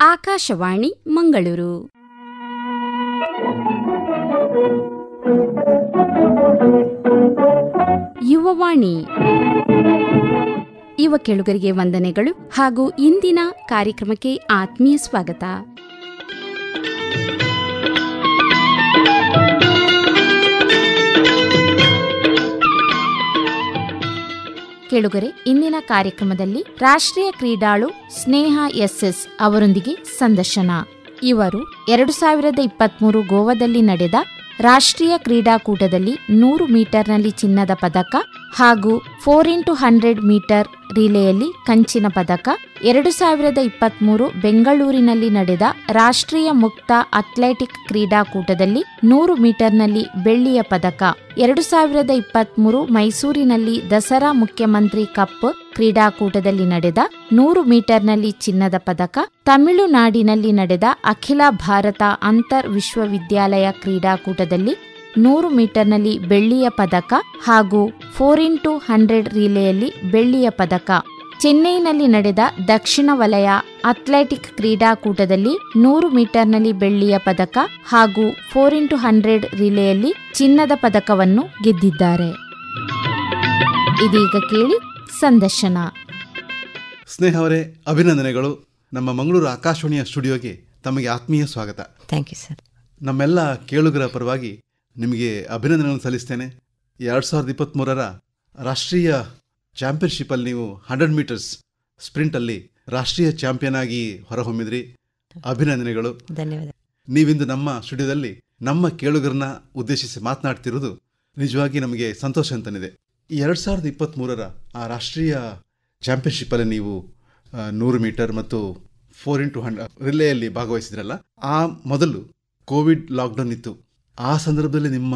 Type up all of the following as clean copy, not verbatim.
ಆಕಾಶವಾಣಿ ಮಂಗಳೂರು. ಯುವವಾಣಿ. ಯುವ ಕೇಳುಗರಿಗೆ ವಂದನೆಗಳು ಹಾಗೂ ಇಂದಿನ ಕಾರ್ಯಕ್ರಮಕ್ಕೆ ಆತ್ಮೀಯ ಸ್ವಾಗತ. ಕೇಳುಗರೆ, ಇಂದಿನ ಕಾರ್ಯಕ್ರಮದಲ್ಲಿ ರಾಷ್ಟ್ರೀಯ ಕ್ರೀಡಾಳು ಸ್ನೇಹ ಎಸ್ ಅವರೊಂದಿಗೆ ಸಂದರ್ಶನ. ಇವರು 2023 ಗೋವಾದಲ್ಲಿ ನಡೆದ ರಾಷ್ಟ್ರೀಯ ಕ್ರೀಡಾಕೂಟದಲ್ಲಿ 100 ಮೀಟರ್ನಲ್ಲಿ ಚಿನ್ನದ ಪದಕ ಹಾಗೂ 4x100 ಮೀಟರ್ ರಿಲೇಯಲ್ಲಿ ಕಂಚಿನ ಪದಕ, 2023 ಬೆಂಗಳೂರಿನಲ್ಲಿ ನಡೆದ ರಾಷ್ಟ್ರೀಯ ಮುಕ್ತ ಅಥ್ಲೆಟಿಕ್ ಕ್ರೀಡಾಕೂಟದಲ್ಲಿ 100 ಮೀಟರ್ನಲ್ಲಿ ಬೆಳ್ಳಿಯ ಪದಕ, 2023 ಮೈಸೂರಿನಲ್ಲಿ ದಸರಾ ಮುಖ್ಯಮಂತ್ರಿ ಕಪ್ ಕ್ರೀಡಾಕೂಟದಲ್ಲಿ ನಡೆದ 100 ಮೀಟರ್ನಲ್ಲಿ ಚಿನ್ನದ ಪದಕ, ತಮಿಳುನಾಡಿನಲ್ಲಿ ನಡೆದ ಅಖಿಲ ಭಾರತ ಅಂತರ್ ವಿಶ್ವವಿದ್ಯಾಲಯ ಕ್ರೀಡಾಕೂಟದಲ್ಲಿ 100 ಮೀಟರ್ನಲ್ಲಿ ಬೆಳ್ಳಿಯ ಪದಕ ಹಾಗೂ 4x100 ರಿಲೇಯಲ್ಲಿ ಬೆಳ್ಳಿಯ ಪದಕ, ಚೆನ್ನೈನಲ್ಲಿ ನಡೆದ ದಕ್ಷಿಣ ವಲಯ ಅಥ್ಲೆಟಿಕ್ ಕ್ರೀಡಾಕೂಟದಲ್ಲಿ 100 ಮೀಟರ್ನಲ್ಲಿ ಬೆಳ್ಳಿಯ ಪದಕ ಹಾಗೂ 4x100 ರಿಲೇಯಲ್ಲಿ ಚಿನ್ನದ ಪದಕವನ್ನು ಗೆದ್ದಿದ್ದಾರೆ. ಇದೀಗ ಕೇಳಿ ಸಂದರ್ಶನ. ಸ್ನೇಹ ಅವರೇ, ಅಭಿನಂದನೆಗಳು. ನಮ್ಮ ಮಂಗಳೂರು ಆಕಾಶವಾಣಿಯ ಸ್ಟುಡಿಯೋಗೆ ತಮಗೆ ಆತ್ಮೀಯ ಸ್ವಾಗತ. Thank you sir. ನಮ್ಮೆಲ್ಲ ಕೇಳುಗರ ಪರವಾಗಿ ನಿಮಗೆ ಅಭಿನಂದನೆಗಳನ್ನು ಸಲ್ಲಿಸ್ತೇನೆ. 2023 ರಾಷ್ಟ್ರೀಯ ಚಾಂಪಿಯನ್ಶಿಪ್ಪಲ್ಲಿ ನೀವು 100 ಮೀಟರ್ಸ್ ಸ್ಪ್ರಿಂಟಲ್ಲಿ ರಾಷ್ಟ್ರೀಯ ಚಾಂಪಿಯನ್ ಆಗಿ ಹೊರಹೊಮ್ಮಿದ್ರಿ. ಅಭಿನಂದನೆಗಳು. ಧನ್ಯವಾದ. ನೀವಿಂದು ನಮ್ಮ ಸ್ಟುಡಿಯೋದಲ್ಲಿ ನಮ್ಮ ಕೇಳುಗರನ್ನ ಉದ್ದೇಶಿಸಿ ಮಾತನಾಡ್ತಿರೋದು ನಿಜವಾಗಿ ನಮಗೆ ಸಂತೋಷ ಅಂತನಿದೆ. 2023 ಆ ರಾಷ್ಟ್ರೀಯ ಚಾಂಪಿಯನ್ಶಿಪ್ಪಲ್ಲಿ ನೀವು 100 ಮೀಟರ್ ಮತ್ತು 4x100 ರಿಲೇಯಲ್ಲಿ ಭಾಗವಹಿಸಿದ್ರಲ್ಲ. ಆ ಮೊದಲು ಕೋವಿಡ್ ಲಾಕ್ಡೌನ್ ಇತ್ತು. ಆ ಸಂದರ್ಭದಲ್ಲಿ ನಿಮ್ಮ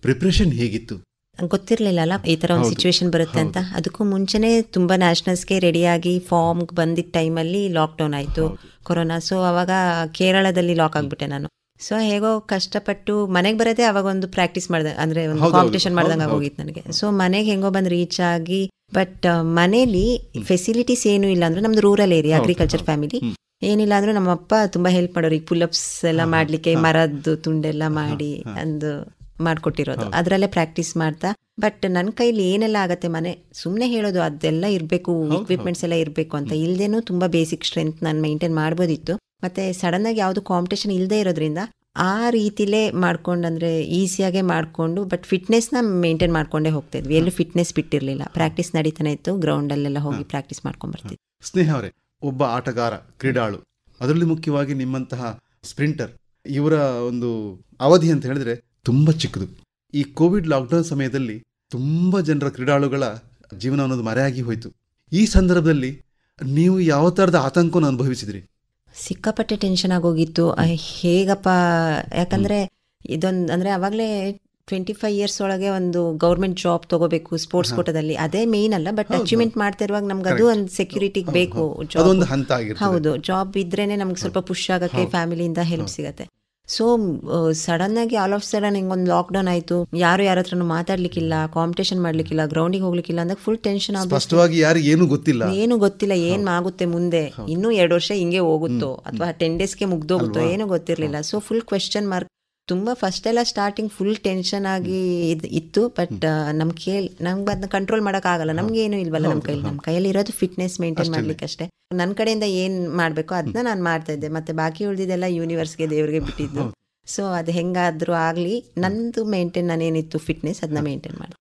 ಪ್ರಿಪ್ರೇಷನ್ ಹೇಗಿತ್ತು? ಗೊತ್ತಿರಲಿಲ್ಲ ಅಲ್ಲ ಈ ಥರ ಒಂದು ಸಿಚುವೇಶನ್ ಬರುತ್ತೆ ಅಂತ. ಅದಕ್ಕೂ ಮುಂಚೆನೇ ತುಂಬ ನ್ಯಾಷನಲ್ಸ್ಗೆ ರೆಡಿಯಾಗಿ ಫಾರ್ಮ್ಗೆ ಬಂದಿದ್ದ ಟೈಮಲ್ಲಿ ಲಾಕ್ಡೌನ್ ಆಯಿತು, ಕೊರೋನಾ. ಸೊ ಅವಾಗ ಕೇರಳದಲ್ಲಿ ಲಾಕ್ ಆಗಿಬಿಟ್ಟೆ ನಾನು. ಸೊ ಹೇಗೋ ಕಷ್ಟಪಟ್ಟು ಮನೆಗೆ ಬರೋದೇ ಅವಾಗ ಒಂದು ಪ್ರಾಕ್ಟೀಸ್ ಮಾಡ್ದೆ, ಅಂದರೆ ಒಂದು ಕಾಂಪಿಟೇಷನ್ ಮಾಡ್ದಂಗೆ ಆಗೋಗಿತ್ತು ನನಗೆ. ಸೊ ಮನೆಗೆ ಹೆಂಗೋ ಬಂದು ರೀಚ್ ಆಗಿ, ಬಟ್ ಮನೇಲಿ ಫೆಸಿಲಿಟೀಸ್ ಏನೂ ಇಲ್ಲ. ಅಂದರೆ ನಮ್ದು ರೂರಲ್ ಏರಿಯಾ, ಅಗ್ರಿಕಲ್ಚರ್ ಫ್ಯಾಮಿಲಿ, ಏನಿಲ್ಲ ಅಂದ್ರೂ ನಮ್ಮ ಅಪ್ಪ ತುಂಬ ಹೆಲ್ಪ್ ಮಾಡೋರು. ಈ ಪುಲ್ಅಪ್ಸ್ ಎಲ್ಲ ಮಾಡಲಿಕ್ಕೆ ಮರದ್ದು ತುಂಡೆಲ್ಲ ಮಾಡಿ ಅಂದು ಮಾಡಿಕೊಟ್ಟಿರೋದು, ಅದರಲ್ಲೇ ಪ್ರಾಕ್ಟೀಸ್ ಮಾಡ್ತಾ. ಬಟ್ ನನ್ನ ಕೈಲಿ ಏನೆಲ್ಲ ಆಗತ್ತೆ, ಮನೆ ಸುಮ್ಮನೆ ಹೇಳೋದು ಅದೆಲ್ಲ ಇರಬೇಕು, ಇಕ್ವಿಪ್ಮೆಂಟ್ಸ್ ಎಲ್ಲ ಇರಬೇಕು ಅಂತ. ಇಲ್ದೇನೂ ತುಂಬ ಬೇಸಿಕ್ ಸ್ಟ್ರೆಂತ್ ನಾನು ಮೇಂಟೈನ್ ಮಾಡ್ಬೋದಿತ್ತು. ಮತ್ತೆ ಸಡನ್ ಆಗಿ ಯಾವುದು ಕಾಂಪಿಟೇಷನ್ ಇಲ್ಲದೆ ಇರೋದ್ರಿಂದ ಆ ರೀತಿಲೇ ಮಾಡ್ಕೊಂಡು, ಅಂದರೆ ಈಸಿಯಾಗೆ ಮಾಡಿಕೊಂಡು, ಬಟ್ ಫಿಟ್ನೆಸ್ನ ಮೇಂಟೈನ್ ಮಾಡ್ಕೊಂಡೇ ಹೋಗ್ತಾ ಇದ್ವಿ. ಎಲ್ಲೂ ಫಿಟ್ನೆಸ್ ಬಿಟ್ಟಿರಲಿಲ್ಲ, ಪ್ರಾಕ್ಟೀಸ್ ನಡೀತಾನೆ ಇತ್ತು. ಗ್ರೌಂಡಲ್ಲೆಲ್ಲ ಹೋಗಿ ಪ್ರಾಕ್ಟೀಸ್ ಮಾಡ್ಕೊಂಡು ಬರ್ತಿದ್ವಿ. ಸ್ನೇಹ ಅವರೇ, ಒಬ್ಬ ಆಟಗಾರ, ಕ್ರೀಡಾಳು, ಅದರಲ್ಲಿ ಮುಖ್ಯವಾಗಿ ನಿಮ್ಮಂತಹ ಸ್ಪ್ರಿಂಟರ್, ಇವರ ಒಂದು ಅವಧಿ ಅಂತ ಹೇಳಿದ್ರೆ ತುಂಬ ಚಿಕ್ಕದು. ಈ ಕೋವಿಡ್ ಲಾಕ್ಡೌನ್ ಸಮಯದಲ್ಲಿ ತುಂಬ ಜನರ ಕ್ರೀಡಾಳುಗಳ ಜೀವನ ಅನ್ನೋದು ಮರೆಯಾಗಿ ಹೋಯಿತು. ಈ ಸಂದರ್ಭದಲ್ಲಿ ನೀವು ಯಾವ ಥರದ ಆತಂಕವನ್ನು ಅನುಭವಿಸಿದ್ರಿ? ಸಿಕ್ಕಾಪಟ್ಟೆ ಟೆನ್ಷನ್ ಆಗೋಗಿತ್ತು. ಹೇಗಪ್ಪ, ಯಾಕಂದರೆ ಇದೊಂದು, ಅಂದರೆ ಆವಾಗಲೇ 25 ಇಯರ್ಸ್ ಒಳಗೆ ಒಂದು ಗೌರ್ಮೆಂಟ್ ಜಾಬ್ ತಗೋಬೇಕು ಸ್ಪೋರ್ಟ್ಸ್ ಕೋಟದಲ್ಲಿ, ಅದೇ ಮೇನ್ ಅಲ್ಲ, ಬಟ್ ಅಚೀವ್ಮೆಂಟ್ ಮಾಡ್ತಾ ಇರುವಾಗ ನಮ್ಗೆ ಅದು ಒಂದು ಸೆಕ್ಯೂರಿಟಿಗೆ ಬೇಕು. ಹೌದು, ಜಾಬ್ ಇದ್ರೇನೆ ನಮ್ಗೆ ಸ್ವಲ್ಪ ಪುಷ್ ಆಗಕ್ಕೆ, ಫ್ಯಾಮಿಲಿಯಿಂದ ಹೆಲ್ಪ್ ಸಿಗತ್ತೆ. ಸೊ ಸಡನ್ ಆಗಿ ಆಲ್ ಆಫ್ ಸಡನ್ ಹಿಂಗೊಂದು ಲಾಕ್ಡೌನ್ ಆಯಿತು. ಯಾರು ಯಾರ ಹತ್ರನೂ ಮಾತಾಡ್ಲಿಕ್ಕಿಲ್ಲ, ಕಾಂಪಿಟೇಷನ್ ಮಾಡ್ಲಿಕ್ಕಿಲ್ಲ, ಗ್ರೌಂಡಿಗೆ ಹೋಗ್ಲಿಕ್ಕಿಲ್ಲ ಅಂದಾಗ ಫುಲ್ ಟೆನ್ಷನ್ ಆಗುತ್ತೆ. ಏನು ಗೊತ್ತಿಲ್ಲ ಏನ್ ಆಗುತ್ತೆ ಮುಂದೆ, ಇನ್ನೂ 2 ವರ್ಷ ಹಿಂಗೆ ಹೋಗುತ್ತೋ ಅಥವಾ 10 ಡೇಸ್ಗೆ ಮುಗ್ದೋಗುತ್ತೋ, ಏನೂ ಗೊತ್ತಿರಲಿಲ್ಲ. So full question mark. ತುಂಬ ಫಸ್ಟ್ ಎಲ್ಲ ಸ್ಟಾರ್ಟಿಂಗ್ ಫುಲ್ ಟೆನ್ಷನ್ ಆಗಿ ಇತ್ತು. ಬಟ್ ನಮ್ಗೆ ಅದನ್ನ ಕಂಟ್ರೋಲ್ ಮಾಡೋಕ್ಕಾಗಲ್ಲ, ನಮ್ಗೆ ಏನು ಇಲ್ವಲ್ಲ ನಮ್ಮ ಕೈಯಲ್ಲಿ ಇರೋದು ಫಿಟ್ನೆಸ್ ಮೇಂಟೈನ್ ಮಾಡ್ಲಿಕ್ಕೆ ಅಷ್ಟೇ. ನನ್ನ ಕಡೆಯಿಂದ ಏನು ಮಾಡಬೇಕು ಅದನ್ನ ನಾನು ಮಾಡ್ತಾ ಇದ್ದೆ. ಮತ್ತೆ ಬಾಕಿ ಉಳಿದಿದ್ದೆಲ್ಲ ಯೂನಿವರ್ಸ್ಗೆ, ದೇವ್ರಿಗೆ ಬಿಟ್ಟಿದ್ದು. ಸೊ ಅದು ಹೆಂಗಾದ್ರೂ ಆಗಲಿ, ನಂದು ಮೇಂಟೈನ್, ನಾನೇನಿತ್ತು ಫಿಟ್ನೆಸ್ ಅದನ್ನ ಮೇಂಟೈನ್ ಮಾಡಿ.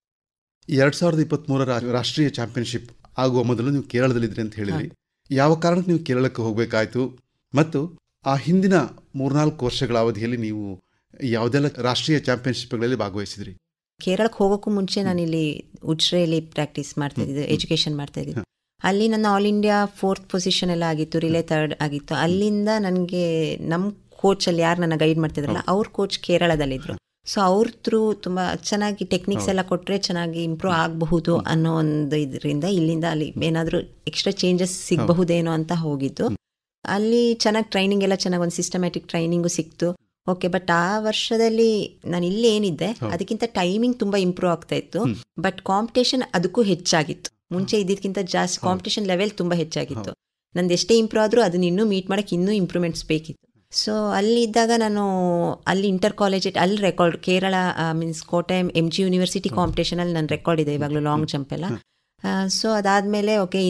2023 ರಾಷ್ಟ್ರೀಯ ಚಾಂಪಿಯನ್ಶಿಪ್ ಆಗುವ ಮೊದಲು ನೀವು ಕೇರಳದಲ್ಲಿದ್ರಿ ಅಂತ ಹೇಳಿದ್ರಿ. ಯಾವ ಕಾರಣಕ್ಕೆ ನೀವು ಕೇರಳಕ್ಕೆ ಹೋಗಬೇಕಾಯ್ತು? ಮತ್ತು ಆ ಹಿಂದಿನ 3-4 ವರ್ಷಗಳ ಅವಧಿಯಲ್ಲಿ ನೀವು ಯಾವುದೆಲ್ಲ ರಾಷ್ಟ್ರೀಯ ಚಾಂಪಿಯನ್ಶಿಪ್ಗಳಲ್ಲಿ ಭಾಗವಹಿಸಿದ್ರಿ? ಕೇರಳಕ್ಕೆ ಹೋಗೋಕ್ಕೂ ಮುಂಚೆ ನಾನು ಇಲ್ಲಿ ಉಚ್ರೆಯಲ್ಲಿ ಪ್ರಾಕ್ಟೀಸ್ ಮಾಡ್ತಾ ಇದ್ದೆ, ಎಜುಕೇಶನ್ ಮಾಡ್ತಾ ಇದ್ದೆ. ಅಲ್ಲಿ ನನ್ನ ಆಲ್ ಇಂಡಿಯಾ 4th ಪೊಸಿಷನ್ ಎಲ್ಲ ಆಗಿತ್ತು, ರಿಲೇ 3rd ಆಗಿತ್ತು. ಅಲ್ಲಿಂದ ನನಗೆ ನಮ್ಮ ಕೋಚಲ್ಲಿ ಯಾರು ನನ್ನ ಗೈಡ್ ಮಾಡ್ತಿದ್ರಲ್ಲ, ಅವ್ರ ಕೋಚ್ ಕೇರಳದಲ್ಲಿದ್ದರು. ಸೊ ಅವ್ರ ಥ್ರೂ ತುಂಬ ಚೆನ್ನಾಗಿ ಟೆಕ್ನಿಕ್ಸ್ ಎಲ್ಲ ಕೊಟ್ಟರೆ ಚೆನ್ನಾಗಿ ಇಂಪ್ರೂವ್ ಆಗಬಹುದು ಅನ್ನೋ ಒಂದು ಇದರಿಂದ ಇಲ್ಲಿಂದ ಅಲ್ಲಿ ಏನಾದರೂ ಎಕ್ಸ್ಟ್ರಾ ಚೇಂಜಸ್ ಸಿಗಬಹುದೇನೋ ಅಂತ ಹೋಗಿದ್ದು. ಅಲ್ಲಿ ಚೆನ್ನಾಗಿ ಟ್ರೈನಿಂಗ್ ಎಲ್ಲ ಚೆನ್ನಾಗಿ ಒಂದು ಸಿಸ್ಟಮ್ಯಾಟಿಕ್ ಟ್ರೈನಿಂಗು ಸಿಕ್ತು. ಓಕೆ, ಬಟ್ ಆ ವರ್ಷದಲ್ಲಿ ನಾನು ಇಲ್ಲಿ ಏನಿದ್ದೆ ಅದಕ್ಕಿಂತ ಟೈಮಿಂಗ್ ತುಂಬ ಇಂಪ್ರೂವ್ ಆಗ್ತಾ ಇತ್ತು. ಬಟ್ ಕಾಂಪಿಟೇಷನ್ ಅದಕ್ಕೂ ಹೆಚ್ಚಾಗಿತ್ತು. ಮುಂಚೆ ಇದಕ್ಕಿಂತ ಜಾಸ್ತಿ ಕಾಂಪಿಟೇಷನ್ ಲೆವೆಲ್ ತುಂಬ ಹೆಚ್ಚಾಗಿತ್ತು. ನಂದು ಎಷ್ಟೇ ಇಂಪ್ರೂವ್ ಆದರೂ ಅದನ್ನ ಇನ್ನೂ ಮೀಟ್ ಮಾಡೋಕ್ಕೆ ಇನ್ನೂ ಇಂಪ್ರೂವ್ಮೆಂಟ್ಸ್ ಬೇಕಿತ್ತು. ಸೊ ಅಲ್ಲಿದ್ದಾಗ ನಾನು ಅಲ್ಲಿ ಇಂಟರ್ ಕಾಲೇಜ್ ಅಲ್ಲಿ ರೆಕಾರ್ಡ್ ಕೇರಳ ಮೀನ್ಸ್ ಕೋಟೆ MG ಯೂನಿವರ್ಸಿಟಿ ಕಾಂಪಿಟೇಷನಲ್ಲಿ ನನ್ನ ರೆಕಾರ್ಡ್ ಇದೆ ಇವಾಗಲೂ ಲಾಂಗ್ ಜಂಪ್ ಎಲ್ಲ. ಸೊ ಅದಾದಮೇಲೆ ಓಕೆ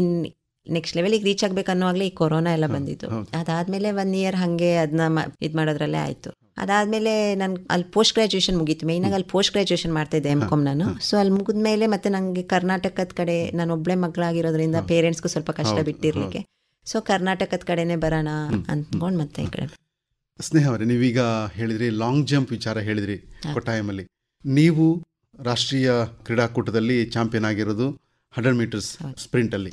ನೆಕ್ಸ್ಟ್ ಲೆವೆಲಿಗೆ ರೀಚ್ ಆಗಬೇಕನ್ನೋವಾಗಲೇ ಈ ಕೊರೋನಾ ಎಲ್ಲ ಬಂದಿತ್ತು. ಅದಾದಮೇಲೆ 1 ಇಯರ್ ಹಾಗೆ ಅದನ್ನ ಇದು ಮಾಡೋದ್ರಲ್ಲೇ ಆಯಿತು. ಅದಾದಮೇಲೆ ನಾನು ಅಲ್ಲಿ ಪೋಸ್ಟ್ ಗ್ರ್ಯಾಜುಯೇಷನ್ ಮುಗೀತು. ಮೇಯ್ನಾಗಿ ಅಲ್ಲಿ ಪೋಸ್ಟ್ ಗ್ರ್ಯಾಜುಯೇಷನ್ ಮಾಡ್ತಾಯಿದ್ದೆ M.Com ನಾನು. ಸೊ ಅಲ್ಲಿ ಮುಗಿದ್ಮೇಲೆ ಮತ್ತೆ ನನಗೆ ಕರ್ನಾಟಕದ ಕಡೆ ನಾನು ಒಬ್ಬಳೇ ಮಗಳಾಗಿರೋದ್ರಿಂದ ಪೇರೆಂಟ್ಸ್ಗೂ ಸ್ವಲ್ಪ ಕಷ್ಟ ಬಿಟ್ಟಿರಲಿಕ್ಕೆ, ಸೊ ಕರ್ನಾಟಕದ ಕಡೆನೇ ಬರೋಣ ಅಂದ್ಕೊಂಡು ಮತ್ತೆ ಈ ಕಡೆ. ಸ್ನೇಹ ಅವರೇ, ನೀವೀಗ ಹೇಳಿದ್ರಿ ಲಾಂಗ್ ಜಂಪ್ ವಿಚಾರ ಹೇಳಿದ್ರಿ ಕೊಟ್ಟಾಯಮಲ್ಲಿ. ನೀವು ರಾಷ್ಟ್ರೀಯ ಕ್ರೀಡಾಕೂಟದಲ್ಲಿ ಚಾಂಪಿಯನ್ ಆಗಿರೋದು 100 ಮೀಟರ್ಸ್ ಸ್ಪ್ರಿಂಟಲ್ಲಿ.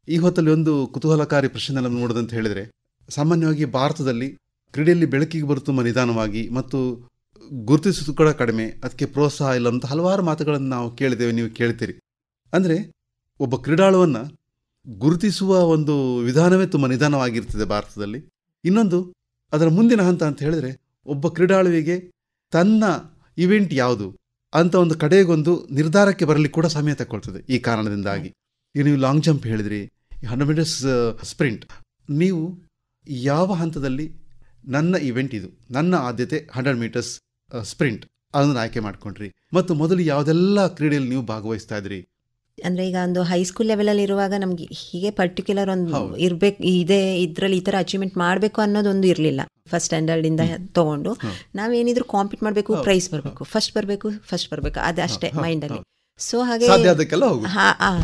ಈ ಹೊತ್ತಲ್ಲಿ ಒಂದು ಕುತೂಹಲಕಾರಿ ಪ್ರಶ್ನೆ ನಮ್ಗೆ ನೋಡೋದಂತ ಹೇಳಿದರೆ, ಸಾಮಾನ್ಯವಾಗಿ ಭಾರತದಲ್ಲಿ ಕ್ರೀಡೆಯಲ್ಲಿ ಬೆಳಕಿಗೆ ಬರು ತುಂಬ ನಿಧಾನವಾಗಿ ಮತ್ತು ಗುರುತಿಸೋದು ಕೂಡ ಕಡಿಮೆ, ಅದಕ್ಕೆ ಪ್ರೋತ್ಸಾಹ ಇಲ್ಲ ಅಂತ ಹಲವಾರು ಮಾತುಗಳನ್ನು ನಾವು ಕೇಳಿದ್ದೇವೆ, ನೀವು ಕೇಳ್ತೀರಿ. ಅಂದರೆ ಒಬ್ಬ ಕ್ರೀಡಾಳುವನ್ನು ಗುರುತಿಸುವ ಒಂದು ವಿಧಾನವೇ ತುಂಬ ನಿಧಾನವಾಗಿರ್ತದೆ ಭಾರತದಲ್ಲಿ. ಇನ್ನೊಂದು ಅದರ ಮುಂದಿನ ಹಂತ ಅಂತ ಹೇಳಿದ್ರೆ, ಒಬ್ಬ ಕ್ರೀಡಾಳುವಿಗೆ ತನ್ನ ಇವೆಂಟ್ ಯಾವುದು ಅಂತ ಒಂದು ಕಡೆಗೊಂದು ನಿರ್ಧಾರಕ್ಕೆ ಬರಲಿಕ್ಕೆ ಕೂಡ ಸಮಯ ತಗೊಳ್ತದೆ. ಈ ಕಾರಣದಿಂದಾಗಿ ಈಗ ನೀವು ಲಾಂಗ್ ಜಂಪ್ ಹೇಳಿದ್ರಿ, 100 ಮೀಟರ್ಸ್ ಸ್ಪ್ರಿಂಟ್, ನೀವು ಯಾವ ಹಂತದಲ್ಲಿ ನನ್ನ ಇವೆಂಟ್ ಇದು, ನನ್ನ ಆದ್ಯತೆ 100 ಮೀಟರ್ಸ್ ಸ್ಪ್ರಿಂಟ್ ಅದನ್ನು ಆಯ್ಕೆ ಮಾಡ್ಕೊಂಡ್ರಿ, ಮತ್ತು ಮೊದಲು ಯಾವುದೆಲ್ಲ ಕ್ರೀಡೆಯಲ್ಲಿ ನೀವು ಭಾಗವಹಿಸ್ತಾ ಇದ್ರಿ? ಅಂದರೆ ಈಗ ಒಂದು ಹೈಸ್ಕೂಲ್ ಲೆವೆಲಲ್ಲಿ ಇರುವಾಗ ನಮ್ಗೆ ಹೀಗೆ ಪರ್ಟಿಕ್ಯುಲರ್ ಒಂದು ಇರಬೇಕು, ಇದರಲ್ಲಿ ಈ ಥರ ಅಚೀವ್ಮೆಂಟ್ ಮಾಡಬೇಕು ಅನ್ನೋದೊಂದು ಇರಲಿಲ್ಲ. ಫಸ್ಟ್ ಸ್ಟ್ಯಾಂಡರ್ಡಿಂದ ತೊಗೊಂಡು ನಾವೇನಿದ್ರು ಕಾಂಪೀಟ್ ಮಾಡಬೇಕು, ಪ್ರೈಸ್ ಬರಬೇಕು, ಫಸ್ಟ್ ಬರಬೇಕು ಅದು ಅಷ್ಟೇ ಮೈಂಡಲ್ಲಿ. ಸೊ ಹಾಗೆ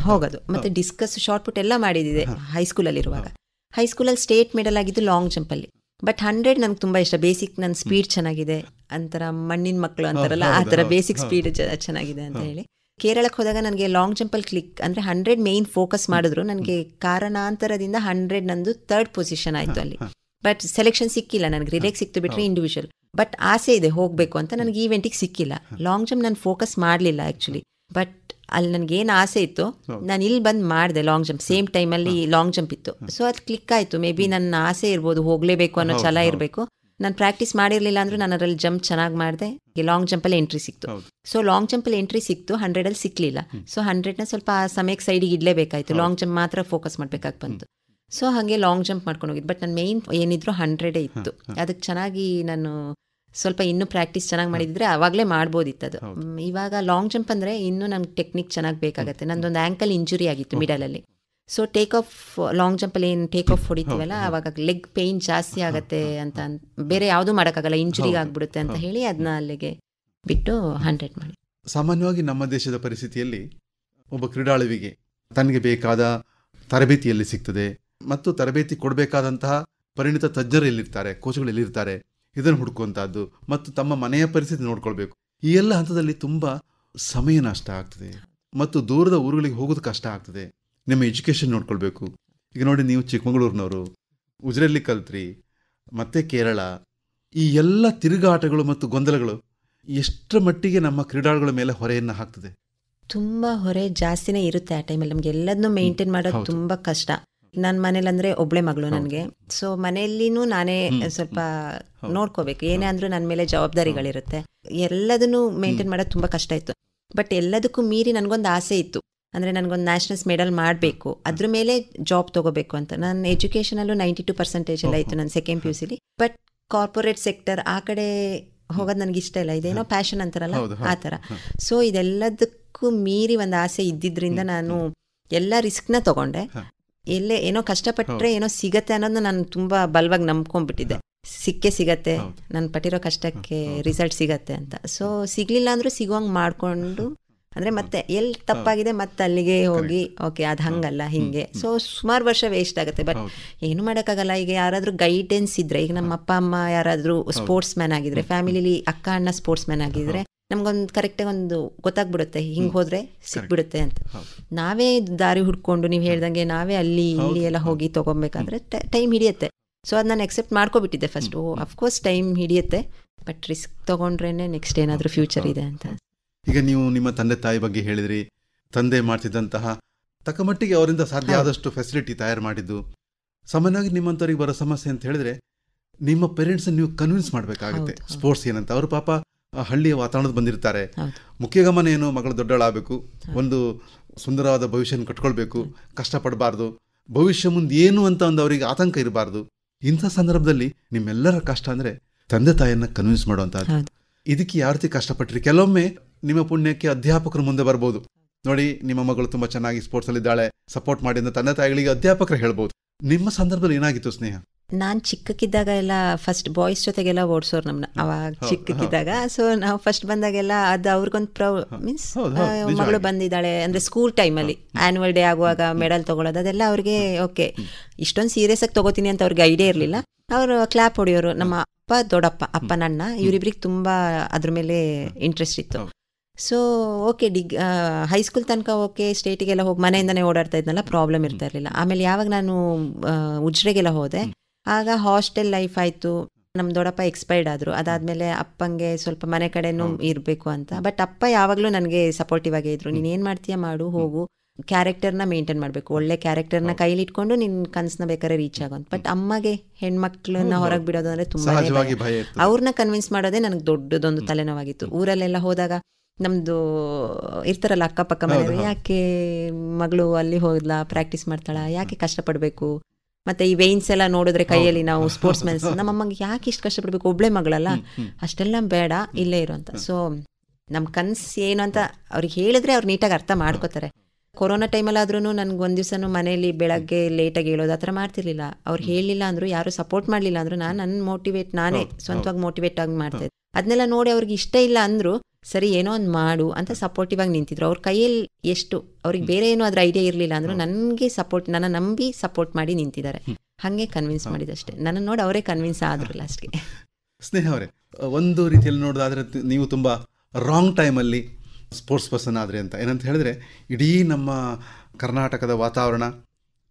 ಹೋಗೋದು. ಮತ್ತೆ ಡಿಸ್ಕಸ್ ಶಾರ್ಟ್ ಪುಟ್ ಎಲ್ಲ ಮಾಡಿದ್ದಿದೆ ಹೈಸ್ಕೂಲಲ್ಲಿ ಇರುವಾಗ. ಹೈಸ್ಕೂಲಲ್ಲಿ ಸ್ಟೇಟ್ ಮೆಡಲ್ ಆಗಿದ್ದು ಲಾಂಗ್ ಜಂಪಲ್ಲಿ. ಬಟ್ 100 ನನಗೆ ತುಂಬ ಇಷ್ಟ. ಬೇಸಿಕ್ ನನ್ನ ಸ್ಪೀಡ್ ಚೆನ್ನಾಗಿದೆ, ಅಂತರ ಮಣ್ಣಿನ ಮಕ್ಕಳು ಅಂತಾರಲ್ಲ ಆ ಥರ ಬೇಸಿಕ್ ಸ್ಪೀಡ್ ಚೆನ್ನಾಗಿದೆ ಅಂತ ಹೇಳಿ ಕೇರಳಕ್ಕೆ ಹೋದಾಗ ನನಗೆ ಲಾಂಗ್ ಜಂಪಲ್ಲಿ ಕ್ಲಿಕ್ ಅಂದರೆ 100 ಮೇಯ್ನ್ ಫೋಕಸ್ ಮಾಡಿದ್ರು. ನನಗೆ ಕಾರಣಾಂತರದಿಂದ 100 ನಂದು 3rd ಪೊಸಿಷನ್ ಆಯಿತು ಅಲ್ಲಿ. ಬಟ್ ಸೆಲೆಕ್ಷನ್ ಸಿಕ್ಕಿಲ್ಲ ನನಗೆ, ರಿಲೇಗೆ ಸಿಕ್ತು ಬಿಟ್ಟರೆ ಇಂಡಿವಿಜುವಲ್. ಬಟ್ ಆಸೆ ಇದೆ ಹೋಗಬೇಕು ಅಂತ, ನನಗೆ ಈವೆಂಟಿಗೆ ಸಿಕ್ಕಿಲ್ಲ. ಲಾಂಗ್ ಜಂಪ್ ನಾನು ಫೋಕಸ್ ಮಾಡಲಿಲ್ಲ ಆ್ಯಕ್ಚುಲಿ. ಬಟ್ ಅಲ್ಲಿ ನನಗೇನು ಆಸೆ ಇತ್ತು ನಾನು ಇಲ್ಲಿ ಬಂದು ಮಾಡಿದೆ ಲಾಂಗ್ ಜಂಪ್. ಸೇಮ್ ಟೈಮಲ್ಲಿ ಲಾಂಗ್ ಜಂಪ್ ಇತ್ತು. ಸೊ ಅದು ಕ್ಲಿಕ್ ಆಯಿತು. ಮೇ ಬಿ ನನ್ನ ಆಸೆ ಇರ್ಬೋದು, ಹೋಗಲೇಬೇಕು ಅನ್ನೋ ಛಲ ಇರಬೇಕು. ನಾನು ಪ್ರಾಕ್ಟೀಸ್ ಮಾಡಿರಲಿಲ್ಲ ಅಂದರೂ ನಾನು ಅದರಲ್ಲಿ ಜಂಪ್ ಚೆನ್ನಾಗಿ ಮಾಡಿದೆ. ಲಾಂಗ್ ಜಂಪಲ್ಲಿ ಎಂಟ್ರಿ ಸಿಕ್ತು. ಸೊ ಲಾಂಗ್ ಜಂಪಲ್ಲಿ ಎಂಟ್ರಿ ಸಿಕ್ತು, 100ಅಲ್ಲಿ ಸಿಕ್ಕಲಿಲ್ಲ. ಸೊ 100ನ ಸ್ವಲ್ಪ ಆ ಸಮಯಕ್ಕೆ ಸೈಡಿಗೆ ಇಡಲೇಬೇಕಾಯಿತು. ಲಾಂಗ್ ಜಂಪ್ ಮಾತ್ರ ಫೋಕಸ್ ಮಾಡಬೇಕಾಗಿ ಬಂತು. ಸೊ ಹಾಗೆ ಲಾಂಗ್ ಜಂಪ್ ಮಾಡ್ಕೊಂಡು ಹೋಗಿದ್ದು. ಬಟ್ ನನ್ನ ಮೇಯ್ನ್ ಏನಿದ್ರು 100 ಇತ್ತು. ಅದಕ್ಕೆ ಚೆನ್ನಾಗಿ ನಾನು ಸ್ವಲ್ಪ ಇನ್ನೂ ಪ್ರಾಕ್ಟೀಸ್ ಚೆನ್ನಾಗಿ ಮಾಡಿದರೆ ಆವಾಗಲೇ ಮಾಡ್ಬೋದಿತ್ತು ಅದು. ಇವಾಗ ಲಾಂಗ್ ಜಂಪ್ ಅಂದರೆ ಇನ್ನೂ ನಮ್ಗೆ ಟೆಕ್ನಿಕ್ ಚೆನ್ನಾಗಿ ಬೇಕಾಗುತ್ತೆ. ನಂದೊಂದು ಆ್ಯಂಕಲ್ ಇಂಜುರಿ ಆಗಿತ್ತು ಮಿಡಲಲ್ಲಿ. ಸೊ ಟೇಕ್ ಆಫ್ ಲಾಂಗ್ ಜಂಪಲ್ಲಿ ಏನು ಟೇಕ್ ಆಫ್ ಹೊಡಿತೀವಲ್ಲ ಆವಾಗ ಲೆಗ್ ಪೇಯ್ನ್ ಜಾಸ್ತಿ ಆಗುತ್ತೆ ಅಂತ ಬೇರೆ ಯಾವುದೂ ಮಾಡೋಕ್ಕಾಗಲ್ಲ, ಇಂಜುರಿ ಆಗಿಬಿಡುತ್ತೆ ಅಂತ ಹೇಳಿ ಅದನ್ನ ಅಲ್ಲಿಗೆ ಬಿಟ್ಟು 100 ಮಾಡಿ. ಸಾಮಾನ್ಯವಾಗಿ ನಮ್ಮ ದೇಶದ ಪರಿಸ್ಥಿತಿಯಲ್ಲಿ ಒಬ್ಬ ಕ್ರೀಡಾಳುವಿಗೆ ತನಗೆ ಬೇಕಾದ ತರಬೇತಿಯಲ್ಲಿ ಸಿಗ್ತದೆ ಮತ್ತು ತರಬೇತಿ ಕೊಡಬೇಕಾದಂತಹ ಪರಿಣಿತ ತಜ್ಞರು ಎಲ್ಲಿರ್ತಾರೆ, ಕೋಚ್ಗಳು ಎಲ್ಲಿರ್ತಾರೆ, ಇದನ್ನು ಹುಡುಕುವಂತಹದ್ದು ಮತ್ತು ತಮ್ಮ ಮನೆಯ ಪರಿಸ್ಥಿತಿ ನೋಡ್ಕೊಳ್ಬೇಕು. ಈ ಎಲ್ಲ ಹಂತದಲ್ಲಿ ತುಂಬ ಸಮಯ ನಷ್ಟ ಆಗ್ತದೆ ಮತ್ತು ದೂರದ ಊರುಗಳಿಗೆ ಹೋಗೋದು ಕಷ್ಟ ಆಗ್ತದೆ. ನಿಮ್ಮ ಎಜುಕೇಷನ್ ನೋಡ್ಕೊಳ್ಬೇಕು. ಈಗ ನೋಡಿ, ನೀವು ಚಿಕ್ಕಮಗಳೂರಿನವರು, ಉಜಿರೆಯಲ್ಲಿ ಕಲ್ತ್ರಿ, ಮತ್ತೆ ಕೇರಳ, ಈ ಎಲ್ಲ ತಿರುಗಾಟಗಳು ಮತ್ತು ಗೊಂದಲಗಳು ಎಷ್ಟರ ಮಟ್ಟಿಗೆ ನಮ್ಮ ಕ್ರೀಡಾಳುಗಳ ಮೇಲೆ ಹೊರೆಯನ್ನು ಹಾಕ್ತದೆ? ತುಂಬ ಹೊರೆ ಜಾಸ್ತಿನೇ ಇರುತ್ತೆ ಆ ಟೈಮಲ್ಲಿ. ನಮ್ಗೆ ಎಲ್ಲದನ್ನೂ ಮೇಂಟೈನ್ ಮಾಡೋದು ತುಂಬ ಕಷ್ಟ. ನನ್ನ ಮನೇಲಿ ಅಂದರೆ ಒಬ್ಬಳೇ ಮಗಳು ನನಗೆ. ಸೊ ಮನೆಯಲ್ಲಿನೂ ನಾನೇ ಸ್ವಲ್ಪ ನೋಡ್ಕೋಬೇಕು. ಏನೇ ಅಂದರೂ ನನ್ನ ಮೇಲೆ ಜವಾಬ್ದಾರಿಗಳಿರುತ್ತೆ. ಎಲ್ಲದನ್ನೂ ಮೇಂಟೈನ್ ಮಾಡೋದು ತುಂಬ ಕಷ್ಟ ಇತ್ತು. ಬಟ್ ಎಲ್ಲದಕ್ಕೂ ಮೀರಿ ನನಗೊಂದು ಆಸೆ ಇತ್ತು. ಅಂದರೆ ನನಗೊಂದು ನ್ಯಾಷನಲ್ಸ್ ಮೆಡಲ್ ಮಾಡಬೇಕು, ಅದ್ರ ಮೇಲೆ ಜಾಬ್ ತೊಗೋಬೇಕು ಅಂತ. ನನ್ನ ಎಜುಕೇಷನಲ್ಲೂ 92% ಎಲ್ಲ ಇತ್ತು ನನ್ನ second PUC. But corporate sector ಆ ಕಡೆ ಹೋಗೋದು ನನಗೆ ಇಷ್ಟ ಇಲ್ಲ. ಇದೇನೋ ಪ್ಯಾಷನ್ ಅಂತಾರಲ್ಲ ಆ ಥರ. ಸೊ ಇದೆಲ್ಲದಕ್ಕೂ ಮೀರಿ ಒಂದು ಆಸೆ ಇದ್ದಿದ್ದರಿಂದ ನಾನು ಎಲ್ಲ ರಿಸ್ಕ್ನ ತೊಗೊಂಡೆ. ಎಲ್ಲೇ ಏನೋ ಕಷ್ಟಪಟ್ಟರೆ ಏನೋ ಸಿಗತ್ತೆ ಅನ್ನೋದನ್ನ ನಾನು ತುಂಬ ಬಲವಾಗಿ ನಂಬ್ಕೊಂಡ್ಬಿಟ್ಟಿದ್ದೆ. ಸಿಗತ್ತೆ, ನಾನು ಪಟ್ಟಿರೋ ಕಷ್ಟಕ್ಕೆ ರಿಸಲ್ಟ್ ಸಿಗತ್ತೆ ಅಂತ. ಸೊ ಸಿಗಲಿಲ್ಲ ಅಂದರೂ ಸಿಗುವಂಗೆ ಮಾಡಿಕೊಂಡು, ಅಂದರೆ ಮತ್ತೆ ಎಲ್ಲಿ ತಪ್ಪಾಗಿದೆ ಮತ್ತೆ ಅಲ್ಲಿಗೆ ಹೋಗಿ ಓಕೆ ಅದು ಹಂಗಲ್ಲ ಹಿಂಗೆ. ಸೊ ಸುಮಾರು ವರ್ಷ ವೇಸ್ಟ್ ಆಗುತ್ತೆ. ಬಟ್ ಏನು ಮಾಡೋಕ್ಕಾಗಲ್ಲ. ಈಗ ಯಾರಾದರೂ ಗೈಡೆನ್ಸ್ ಇದ್ದರೆ, ಈಗ ನಮ್ಮ ಅಪ್ಪ ಅಮ್ಮ ಯಾರಾದರೂ ಸ್ಪೋರ್ಟ್ಸ್ ಮ್ಯಾನ್ ಆಗಿದ್ರೆ, ಫ್ಯಾಮಿಲಿಲಿ ಅಕ್ಕ ಅಣ್ಣ ಸ್ಪೋರ್ಟ್ಸ್ ಮ್ಯಾನ್ ಆಗಿದ್ರೆ, ನಮ್ಗೊಂದು ಕರೆಕ್ಟಾಗಿ ಒಂದು ಗೊತ್ತಾಗ್ಬಿಡುತ್ತೆ ಹಿಂಗೆ ಹೋದರೆ ಸಿಕ್ಬಿಡುತ್ತೆ ಅಂತ. ನಾವೇ ದಾರಿ ಹುಡ್ಕೊಂಡು ನೀವು ಹೇಳ್ದಂಗೆ ನಾವೇ ಅಲ್ಲಿ ಇಲ್ಲಿ ಎಲ್ಲ ಹೋಗಿ ತೊಗೊಬೇಕಾದ್ರೆ ಟೈಮ್ ಹಿಡಿಯುತ್ತೆ. ಸೊ ಅದು ನಾನು ಎಕ್ಸೆಪ್ಟ್ ಮಾಡ್ಕೊಬಿಟ್ಟಿದ್ದೆ ಫಸ್ಟ್. ಅಫ್ಕೋರ್ಸ್ ಟೈಮ್ ಹಿಡಿಯುತ್ತೆ, ಬಟ್ ರಿಸ್ಕ್ ತೊಗೊಂಡ್ರೇ ನೆಕ್ಸ್ಟ್ ಏನಾದರೂ ಫ್ಯೂಚರ್ ಇದೆ ಅಂತ. ಈಗ ನೀವು ನಿಮ್ಮ ತಂದೆ ತಾಯಿ ಬಗ್ಗೆ ಹೇಳಿದ್ರಿ. ತಂದೆ ಮಾಡ್ತಿದ್ದಂತಹ ತಕ್ಕಮಟ್ಟಿಗೆ ಅವರಿಂದ ಸಾಧ್ಯ ಆದಷ್ಟು ಫೆಸಿಲಿಟಿ ತಯಾರು ಮಾಡಿದ್ದು. ಸಾಮಾನ್ಯವಾಗಿ ನಿಮ್ಮಂಥವ್ರಿಗೆ ಬರೋ ಸಮಸ್ಯೆ ಅಂತ ಹೇಳಿದ್ರೆ, ನಿಮ್ಮ ಪೇರೆಂಟ್ಸ್ ನೀವು ಕನ್ವಿನ್ಸ್ ಮಾಡಬೇಕಾಗುತ್ತೆ ಸ್ಪೋರ್ಟ್ಸ್ ಏನಂತ. ಅವರು ಪಾಪ ಹಳ್ಳಿಯ ವಾತಾವರಣದ ಬಂದಿರ್ತಾರೆ. ಮುಖ್ಯ ಗಮನ ಏನು, ಮಗಳು ದೊಡ್ಡಳಾಗಬೇಕು, ಒಂದು ಸುಂದರವಾದ ಭವಿಷ್ಯನ ಕಟ್ಕೊಳ್ಬೇಕು, ಕಷ್ಟಪಡಬಾರ್ದು, ಭವಿಷ್ಯ ಮುಂದೆ ಏನು ಅಂತ ಒಂದು ಅವರಿಗೆ ಆತಂಕ ಇರಬಾರ್ದು. ಇಂಥ ಸಂದರ್ಭದಲ್ಲಿ ನಿಮ್ಮೆಲ್ಲರ ಕಷ್ಟ ಅಂದರೆ ತಂದೆ ತಾಯಿಯನ್ನ ಕನ್ವಿನ್ಸ್ ಮಾಡುವಂಥದ್ದು. ಇದಕ್ಕೆ ಯಾವ ರೀತಿ ಕಷ್ಟಪಟ್ಟಿರಿ? ಕೆಲವೊಮ್ಮೆ ನಿಮ್ಮ ಪುಣ್ಯಕ್ಕೆ ಅಧ್ಯಾಪಕರು ಮುಂದೆ ಬರ್ಬೋದು, ನೋಡಿ ನಿಮ್ಮ ಮಗಳು ತುಂಬ ಚೆನ್ನಾಗಿ ಸ್ಪೋರ್ಟ್ಸಲ್ಲಿ ಇದ್ದಾಳೆ, ಸಪೋರ್ಟ್ ಮಾಡಿ ಅಂತ ತಂದೆ ತಾಯಿಗಳಿಗೆ ಅಧ್ಯಾಪಕರು ಹೇಳ್ಬೋದು. ನಿಮ್ಮ ಸಂದರ್ಭದಲ್ಲಿ ಏನಾಗಿತ್ತು ಸ್ನೇಹ? ನಾನು ಚಿಕ್ಕಕ್ಕಿದ್ದಾಗ ಎಲ್ಲ ಫಸ್ಟ್ ಬಾಯ್ಸ್ ಜೊತೆಗೆಲ್ಲ ಓಡಿಸೋರು ನಮ್ಮನ್ನ ಅವಾಗ ಚಿಕ್ಕಕ್ಕಿದ್ದಾಗ. ಸೊ ನಾವು ಫಸ್ಟ್ ಬಂದಾಗೆಲ್ಲ ಅದು ಅವ್ರಿಗೊಂದು ಮೀನ್ಸ್ ಮಗಳು ಬಂದಿದ್ದಾಳೆ ಅಂದರೆ ಸ್ಕೂಲ್ ಟೈಮಲ್ಲಿ ಆ್ಯನ್ಯುವಲ್ ಡೇ ಆಗುವಾಗ ಮೆಡಲ್ ತೊಗೊಳೋದು ಅದೆಲ್ಲ ಅವ್ರಿಗೆ ಓಕೆ, ಇಷ್ಟೊಂದು ಸೀರಿಯಸ್ ಆಗಿ ತೊಗೋತೀನಿ ಅಂತ ಅವ್ರಿಗೆ ಐಡಿಯಾ ಇರಲಿಲ್ಲ. ಅವರು ಕ್ಲಾಪ್ ಹೊಡೆಯೋರು. ನಮ್ಮ ಅಪ್ಪ ದೊಡ್ಡಪ್ಪ, ಅಪ್ಪ ನನ್ನ ಇವರಿಬ್ರಿಗೆ ತುಂಬ ಅದ್ರ ಮೇಲೆ ಇಂಟ್ರೆಸ್ಟ್ ಇತ್ತು. ಸೊ ಓಕೆ ಹೈಸ್ಕೂಲ್ ತನಕ ಓಕೆ, ಸ್ಟೇಟಿಗೆಲ್ಲ ಹೋಗಿ ಮನೆಯಿಂದನೇ ಓಡಾಡ್ತಾ ಇದ್ನಲ್ಲ, ಪ್ರಾಬ್ಲಮ್ ಇರ್ತಾ ಇರಲಿಲ್ಲ. ಆಮೇಲೆ ಯಾವಾಗ ನಾನು ಉಜ್ರೆಗೆಲ್ಲ ಹೋದೆ ಆಗ ಹಾಸ್ಟೆಲ್ ಲೈಫ್ ಆಯಿತು. ನಮ್ಮ ದೊಡ್ಡಪ್ಪ ಎಕ್ಸ್ಪೈರ್ಡ್ ಆದರು. ಅದಾದಮೇಲೆ ಅಪ್ಪಂಗೆ ಸ್ವಲ್ಪ ಮನೆ ಕಡೆನೂ ಇರಬೇಕು ಅಂತ. ಬಟ್ ಅಪ್ಪ ಯಾವಾಗಲೂ ನನಗೆ ಸಪೋರ್ಟಿವ್ ಆಗೇ ಇದ್ರು. ನೀನು ಏನು ಮಾಡ್ತೀಯ ಮಾಡು, ಹೋಗು, ಕ್ಯಾರೆಕ್ಟರ್ನ ಮೇಂಟೈನ್ ಮಾಡಬೇಕು, ಒಳ್ಳೆ ಕ್ಯಾರೆಕ್ಟರ್ನ ಕೈಲಿ ಇಟ್ಕೊಂಡು ನಿನ್ನ ಕನಸನ್ನ ಬೇಕಾದ್ರೆ ರೀಚ್ ಆಗೋಂತ. ಬಟ್ ಅಮ್ಮಗೆ ಹೆಣ್ಮಕ್ಳನ್ನ ಹೊರಗೆ ಬಿಡೋದು ಅಂದರೆ ತುಂಬಾ ಭಯ. ಅವ್ರನ್ನ ಕನ್ವಿನ್ಸ್ ಮಾಡೋದೇ ನನಗೆ ದೊಡ್ಡದೊಂದು ತಲೆನೋವಾಗಿತ್ತು. ಊರಲ್ಲೆಲ್ಲ ಹೋದಾಗ ನಮ್ಮದು ಇರ್ತಾರಲ್ಲ ಅಕ್ಕಪಕ್ಕ ಮನೆಯವರು, ಯಾಕೆ ಮಗಳು ಅಲ್ಲಿ ಹೋದ್ಲಾ, ಪ್ರಾಕ್ಟೀಸ್ ಮಾಡ್ತಾಳ, ಯಾಕೆ ಕಷ್ಟಪಡಬೇಕು, ಮತ್ತೆ ಈ ವೇನ್ಸ್ ಎಲ್ಲ ನೋಡಿದ್ರೆ ಕೈಯಲ್ಲಿ ನಾವು ಸ್ಪೋರ್ಟ್ಸ್ ಮೆನ್ಸ್, ನಮ್ಮಮ್ಮಗೆ ಯಾಕೆ ಇಷ್ಟು ಕಷ್ಟಪಡಬೇಕು, ಒಬ್ಳೆ ಮಗಳಲ್ಲ, ಅಷ್ಟೆಲ್ಲ ಬೇಡ, ಇಲ್ಲೇ ಇರೋ ಅಂತ. ಸೊ ನಮ್ಮ ಕನಸು ಏನು ಅಂತ ಅವ್ರಿಗೆ ಹೇಳಿದ್ರೆ ಅವ್ರು ನೀಟಾಗಿ ಅರ್ಥ ಮಾಡ್ಕೋತಾರೆ. ಕೊರೋನಾ ಟೈಮಲ್ಲಾದ್ರೂ ನನಗೆ ಒಂದು ದಿವಸನೂ ಮನೇಲಿ ಬೆಳಗ್ಗೆ ಲೇಟಾಗಿ ಹೇಳೋದು ಆ ಥರ ಮಾಡ್ತಿರ್ಲಿಲ್ಲ. ಅವ್ರು ಹೇಳಿಲ್ಲ ಅಂದರು, ಯಾರು ಸಪೋರ್ಟ್ ಮಾಡಲಿಲ್ಲ ಅಂದರು, ನಾನೇ ಸ್ವಂತವಾಗಿ ಮೋಟಿವೇಟ್ ಆಗಿ ಮಾಡ್ತಾ ಇದ್ದೆ. ಅದನ್ನೆಲ್ಲ ನೋಡಿ ಅವ್ರಿಗೆ ಇಷ್ಟ ಇಲ್ಲ ಅಂದರು, ಸರಿ ಏನೋ ಒಂದು ಮಾಡು ಅಂತ ಸಪೋರ್ಟಿವ್ ಆಗಿ ನಿಂತಿದ್ರು. ಅವ್ರ ಕೈಯಲ್ಲಿ ಎಷ್ಟು ಅವ್ರಿಗೆ ಬೇರೆ ಏನೋ ಅದ್ರ ಐಡಿಯಾ ಇರಲಿಲ್ಲ ಅಂದರೂ ನನಗೆ ನನ್ನ ನಂಬಿ ಸಪೋರ್ಟ್ ಮಾಡಿ ನಿಂತಿದ್ದಾರೆ. ಹಾಗೆ ಕನ್ವಿನ್ಸ್ ಮಾಡಿದಷ್ಟೇ. ನನ್ನ ನೋಡಿ ಅವರೇ ಕನ್ವಿನ್ಸ್ ಆದ್ರು ಲಾಸ್ಟ್ಗೆ. ಸ್ನೇಹ ಅವರೇ, ಒಂದು ರೀತಿಯಲ್ಲಿ ನೋಡೋದಾದ್ರೆ ನೀವು ತುಂಬ ರಾಂಗ್ ಟೈಮಲ್ಲಿ ಸ್ಪೋರ್ಟ್ಸ್ ಪರ್ಸನ್ ಆದರೆ ಅಂತ. ಏನಂತ ಹೇಳಿದ್ರೆ, ಇಡೀ ನಮ್ಮ ಕರ್ನಾಟಕದ ವಾತಾವರಣ,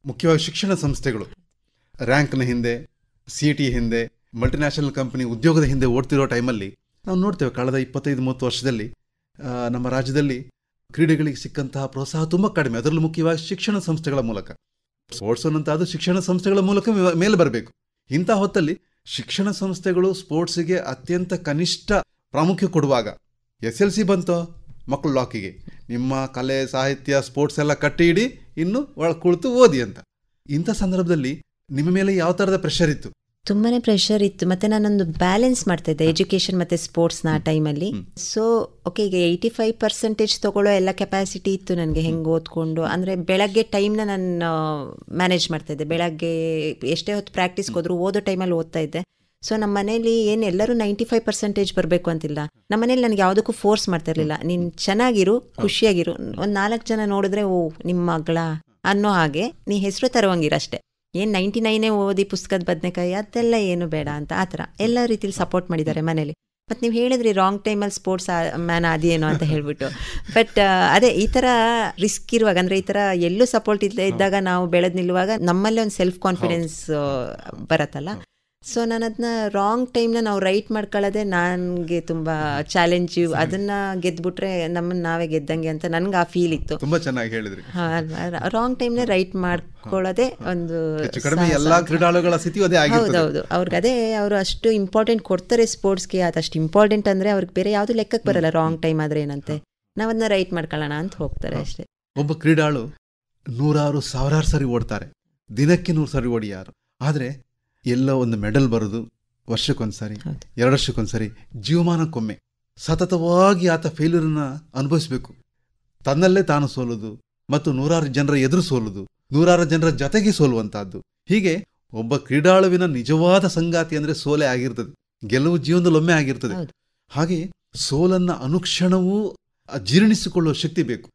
ಮುಖ್ಯವಾಗಿ ಶಿಕ್ಷಣ ಸಂಸ್ಥೆಗಳು ರ್ಯಾಂಕ್ನ ಹಿಂದೆ, CET ಹಿಂದೆ, ಮಲ್ಟಿನ್ಯಾಷನಲ್ ಕಂಪನಿ ಉದ್ಯೋಗದ ಹಿಂದೆ ಓಡ್ತಿರೋ ಟೈಮಲ್ಲಿ ನಾವು ನೋಡ್ತೇವೆ ಕಳೆದ 25-30 ವರ್ಷದಲ್ಲಿ ನಮ್ಮ ರಾಜ್ಯದಲ್ಲಿ ಕ್ರೀಡೆಗಳಿಗೆ ಸಿಕ್ಕಂತಹ ಪ್ರೋತ್ಸಾಹ ತುಂಬ ಕಡಿಮೆ. ಅದರಲ್ಲೂ ಮುಖ್ಯವಾಗಿ ಶಿಕ್ಷಣ ಸಂಸ್ಥೆಗಳ ಮೂಲಕ. ಸ್ಪೋರ್ಟ್ಸ್ ಅನ್ನೋಂಥದ್ದು ಶಿಕ್ಷಣ ಸಂಸ್ಥೆಗಳ ಮೂಲಕ ಮೇಲೆ ಬರಬೇಕು. ಇಂಥ ಹೊತ್ತಲ್ಲಿ ಶಿಕ್ಷಣ ಸಂಸ್ಥೆಗಳು ಸ್ಪೋರ್ಟ್ಸಿಗೆ ಅತ್ಯಂತ ಕನಿಷ್ಠ ಪ್ರಾಮುಖ್ಯ ಕೊಡುವಾಗ SLC ಬಂತೋ ಮಕ್ಕಳು ಲಾಕಿಗೆ, ನಿಮ್ಮ ಕಲೆ ಸಾಹಿತ್ಯ ಸ್ಪೋರ್ಟ್ಸ್ ಎಲ್ಲ ಕಟ್ಟಿ ಇಡಿ, ಇನ್ನು ಒಳಗೆ ಕುಳಿತು ಓದಿ ಅಂತ. ಇಂಥ ಸಂದರ್ಭದಲ್ಲಿ ನಿಮ್ಮ ಮೇಲೆ ಯಾವ ಥರದ ಪ್ರೆಷರ್ ಇತ್ತು? ತುಂಬಾನೇ ಪ್ರೆಷರ್ ಇತ್ತು. ಮತ್ತೆ ನಾನೊಂದು ಬ್ಯಾಲೆನ್ಸ್ ಮಾಡ್ತಾ ಇದ್ದೆ ಎಜುಕೇಶನ್ ಮತ್ತೆ ಸ್ಪೋರ್ಟ್ಸ್ನ ಆ ಟೈಮಲ್ಲಿ. ಸೊ ಓಕೆ, ಈಗ 85% ತಗೊಳ್ಳೋ ಎಲ್ಲ ಕೆಪಾಸಿಟಿ ಇತ್ತು ನನಗೆ, ಹೆಂಗೆ ಓದ್ಕೊಂಡು. ಅಂದರೆ ಬೆಳಗ್ಗೆ ಟೈಮ್ನ ನಾನು ಮ್ಯಾನೇಜ್ ಮಾಡ್ತಾ ಇದ್ದೆ. ಬೆಳಗ್ಗೆ ಎಷ್ಟೇ ಹೊತ್ತು ಪ್ರಾಕ್ಟೀಸ್ಗೆ ಹೋದ್ರು ಓದೋ ಟೈಮಲ್ಲಿ ಓದ್ತಾ ಇದ್ದೆ. ಸೊ ನಮ್ಮ ಮನೇಲಿ ಏನು ಎಲ್ಲರೂ 95% ಬರಬೇಕು ಅಂತಿಲ್ಲ. ನಮ್ಮ ಮನೇಲಿ ನನಗೆ ಯಾವುದಕ್ಕೂ ಫೋರ್ಸ್ ಮಾಡ್ತಾ ಇರಲಿಲ್ಲ. ನೀನು ಚೆನ್ನಾಗಿರು, ಖುಷಿಯಾಗಿರು, ಒಂದು 4 ಜನ ನೋಡಿದ್ರೆ ಓ ನಿಮ್ಮ ಮಗಳ ಅನ್ನೋ ಹಾಗೆ ನೀ ಹೆಸರು ತರುವಂಗಿರಷ್ಟೇ. ಏನು 99 ಓದಿ ಪುಸ್ತಕದ ಬದನೆಕಾಯಿ ಅದೆಲ್ಲ ಏನು ಬೇಡ ಅಂತ. ಆ ಥರ ಎಲ್ಲ ರೀತಿಲಿ ಸಪೋರ್ಟ್ ಮಾಡಿದ್ದಾರೆ ಮನೇಲಿ. ಮತ್ತು ನೀವು ಹೇಳಿದ್ರಿ ರಾಂಗ್ ಟೈಮಲ್ಲಿ ಸ್ಪೋರ್ಟ್ಸ್ ಮ್ಯಾನ್ ಅದೇನೋ ಅಂತ ಹೇಳ್ಬಿಟ್ಟು. ಬಟ್ ಅದೇ ಈ ಥರ ರಿಸ್ಕ್ ಇರುವಾಗ, ಅಂದರೆ ಈ ಥರ ಎಲ್ಲೂ ಸಪೋರ್ಟ್ ಇದ್ದಾಗ ನಾವು ಬೆಳೆದು ನಿಲ್ಲುವಾಗ ನಮ್ಮಲ್ಲೇ ಒಂದು ಸೆಲ್ಫ್ ಕಾನ್ಫಿಡೆನ್ಸ್ ಬರುತ್ತಲ್ಲ. ಸೊ ನಾನು ಅದನ್ನ ರಾಂಗ್ ಟೈಮ್ನ ನಾವು ರೈಟ್ ಮಾಡ್ಕೊಳ್ಳೋದೆ ನನಗೆ ತುಂಬ ಚಾಲೆಂಜು. ಅದನ್ನು ಗೆದ್ಬಿಟ್ರೆ ನಮ್ಮನ್ನು ನಾವೇ ಗೆದ್ದಂಗೆ ಅಂತ ನನಗೆ ಆ ಫೀಲ್ ಇತ್ತು. ತುಂಬ ಚೆನ್ನಾಗಿ ಹೇಳಿದ್ರಿ. ರಾಂಗ್ ಟೈಮ್ನ ರೈಟ್ ಮಾಡ್ಕೊಳ್ಳೋದೇ ಒಂದು ಎಲ್ಲ ಕ್ರೀಡಾಳುಗಳ ಸ್ಥಿತಿ ಅದೇ ಆಗಿರ್ತದೆ. ಹೌದೌದು. ಅವ್ರಿಗೆ ಅದೇ ಅವರು ಅಷ್ಟು ಇಂಪಾರ್ಟೆಂಟ್ ಕೊಡ್ತಾರೆ ಸ್ಪೋರ್ಟ್ಸ್ಗೆ. ಅದಷ್ಟು ಇಂಪಾರ್ಟೆಂಟ್ ಅಂದರೆ ಅವ್ರಿಗೆ ಬೇರೆ ಯಾವುದು ಲೆಕ್ಕಕ್ಕೆ ಬರಲ್ಲ. ರಾಂಗ್ ಟೈಮ್ ಆದರೆ ಏನಂತೆ, ನಾವು ಅದನ್ನ ರೈಟ್ ಮಾಡ್ಕೊಳ್ಳೋಣ ಅಂತ ಹೋಗ್ತಾರೆ ಅಷ್ಟೇ. ಒಬ್ಬ ಕ್ರೀಡಾಳು 100 ಸಾವಿರಾರು ಸರಿ ಓಡ್ತಾರೆ, ದಿನಕ್ಕೆ 100 ಸರಿ ಓಡಿಯಾರು. ಆದರೆ ಎಲ್ಲೋ ಒಂದು ಮೆಡಲ್ ಬರೋದು ವರ್ಷಕ್ಕೊಂದ್ಸರಿ, 2 ವರ್ಷಕ್ಕೊಂದ್ಸರಿ, ಜೀವಮಾನಕ್ಕೊಮ್ಮೆ. ಸತತವಾಗಿ ಆತ ಫೇಲ್ಯೂರನ್ನ ಅನುಭವಿಸಬೇಕು. ತನ್ನಲ್ಲೇ ತಾನು ಸೋಲುದು ಮತ್ತು 100 ಜನರ ಎದುರು ಸೋಲುದು, 100 ಜನರ ಜೊತೆಗೆ ಸೋಲುವಂತಹದ್ದು. ಹೀಗೆ ಒಬ್ಬ ಕ್ರೀಡಾಳುವಿನ ನಿಜವಾದ ಸಂಗಾತಿ ಅಂದರೆ ಸೋಲೆ ಆಗಿರ್ತದೆ. ಗೆಲುವು ಜೀವನದಲ್ಲೊಮ್ಮೆ ಆಗಿರ್ತದೆ. ಹಾಗೆ ಸೋಲನ್ನ ಅನುಕ್ಷಣವೂ ಜೀರ್ಣಿಸಿಕೊಳ್ಳುವ ಶಕ್ತಿ ಬೇಕು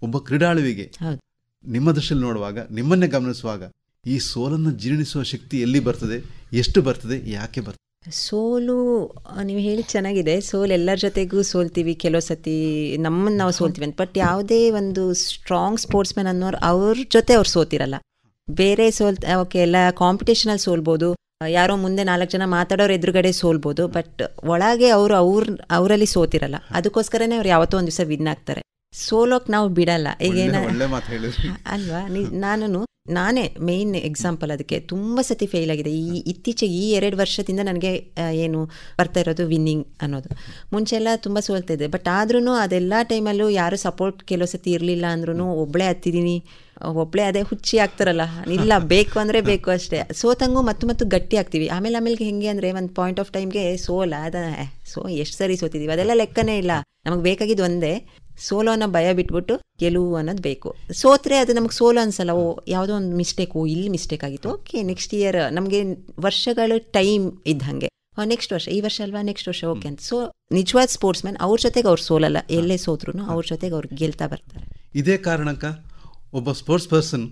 ಒಬ್ಬ ಕ್ರೀಡಾಳುವಿಗೆ. ನಿಮ್ಮ ದೃಷ್ಟಿಯಲ್ಲಿ ನೋಡುವಾಗ, ನಿಮ್ಮನ್ನೇ ಗಮನಿಸುವಾಗ, ಈ ಸೋಲನ್ನು ಜೀರ್ಣಿಸುವ ಶಕ್ತಿ ಎಲ್ಲಿ ಬರ್ತದೆ, ಎಷ್ಟು ಬರ್ತದೆ, ಯಾಕೆ ಬರ್ತದೆ? ಸೋಲು ನೀವು ಹೇಳಿ ಚೆನ್ನಾಗಿದೆ. ಸೋಲು ಎಲ್ಲರ ಜೊತೆಗೂ ಸೋಲ್ತೀವಿ, ಕೆಲವು ಸತಿ ನಮ್ಮನ್ನು ನಾವು ಸೋಲ್ತೀವಿ ಅಂತ. ಬಟ್ ಯಾವುದೇ ಒಂದು ಸ್ಟ್ರಾಂಗ್ ಸ್ಪೋರ್ಟ್ಸ್ ಮ್ಯಾನ್ ಅನ್ನೋರು ಅವ್ರ ಜೊತೆ ಅವ್ರು ಸೋತಿರಲ್ಲ. ಬೇರೆ ಓಕೆ, ಎಲ್ಲ ಕಾಂಪಿಟೇಷನಲ್ಲಿ ಸೋಲ್ಬೋದು, ಯಾರೋ ಮುಂದೆ 4 ಜನ ಮಾತಾಡೋರು ಎದುರುಗಡೆ ಸೋಲ್ಬೋದು. ಬಟ್ ಒಳಗೆ ಅವರಲ್ಲಿ ಸೋತಿರಲ್ಲ. ಅದಕ್ಕೋಸ್ಕರನೇ ಅವ್ರು ಯಾವತ್ತೋ ಒಂದು ದಿವಸ ವಿನ್ ಆಗ್ತಾರೆ. ಸೋಲೋಕ್ ನಾವು ಬಿಡಲ್ಲ. ಈಗೇನ ಅಲ್ವಾ, ನಾನೇ ಮೇನ್ ಎಕ್ಸಾಂಪಲ್. ಅದಕ್ಕೆ ತುಂಬ ಸತಿ ಫೇಲ್ ಆಗಿದೆ. ಇತ್ತೀಚೆಗೆ ಈ 2 ವರ್ಷದಿಂದ ನನಗೆ ಏನು ಬರ್ತಾ ಇರೋದು ವಿನ್ನಿಂಗ್ ಅನ್ನೋದು. ಮುಂಚೆಲ್ಲ ತುಂಬ ಸೋಲ್ತಾ ಇದೆ. ಬಟ್ ಆದ್ರೂ ಅದೆಲ್ಲ ಟೈಮಲ್ಲೂ ಯಾರು ಸಪೋರ್ಟ್ ಕೆಲವು ಸತಿ ಇರಲಿಲ್ಲ ಅಂದ್ರೂ ಒಬ್ಬಳೇ ಹತ್ತಿದ್ದೀನಿ, ಒಬ್ಳೆ ಅದೇ ಹುಚ್ಚಿ ಆಗ್ತಾರಲ್ಲ, ಇಲ್ಲ ಬೇಕು ಅಂದರೆ ಬೇಕು ಅಷ್ಟೇ. ಸೋತಂಗೂ ಮತ್ತು ಗಟ್ಟಿ ಆಗ್ತೀವಿ. ಆಮೇಲೆ ಹೆಂಗೆ ಅಂದರೆ ಒಂದು ಪಾಯಿಂಟ್ ಆಫ್ ಟೈಮ್ಗೆ ಎಷ್ಟು ಸರಿ ಸೋತಿದ್ದೀವಿ ಅದೆಲ್ಲ ಲೆಕ್ಕನೇ ಇಲ್ಲ. ನಮಗೆ ಬೇಕಾಗಿದ್ದು ಒಂದೇ, ಸೋಲೋ ಅನ್ನೋ ಭಯ ಬಿಟ್ಬಿಟ್ಟು ಗೆಲುವು ಅನ್ನೋದು ಬೇಕು. ಸೋತ್ರೆ ಅದು ನಮಗೆ ಸೋಲು ಅನ್ಸಲ್ಲ. ಯಾವುದೋ ಒಂದು ಮಿಸ್ಟೇಕು, ಇಲ್ಲಿ ಮಿಸ್ಟೇಕ್ ಆಗಿತ್ತು, ಓಕೆ ನೆಕ್ಸ್ಟ್ ಇಯರ್ ನಮಗೆ ವರ್ಷಗಳು ಟೈಮ್ ಇದ್ದಂಗೆ, ನೆಕ್ಸ್ಟ್ ವರ್ಷ, ಈ ವರ್ಷ ಅಲ್ವಾ ನೆಕ್ಸ್ಟ್ ವರ್ಷ ಓಕೆ ಅಂತ. ಸೊ ನಿಜವಾದ ಸ್ಪೋರ್ಟ್ಸ್ ಮ್ಯಾನ್ ಅವ್ರ ಜೊತೆಗೆ ಅವ್ರು ಸೋಲಲ್ಲ, ಎಲ್ಲೇ ಸೋತ್ರು ಅವ್ರ ಜೊತೆಗೆ ಅವ್ರು ಗೆಲ್ತಾ ಬರ್ತಾರೆ. ಇದೇ ಕಾರಣಕ್ಕ ಒಬ್ಬ ಸ್ಪೋರ್ಟ್ಸ್ ಪರ್ಸನ್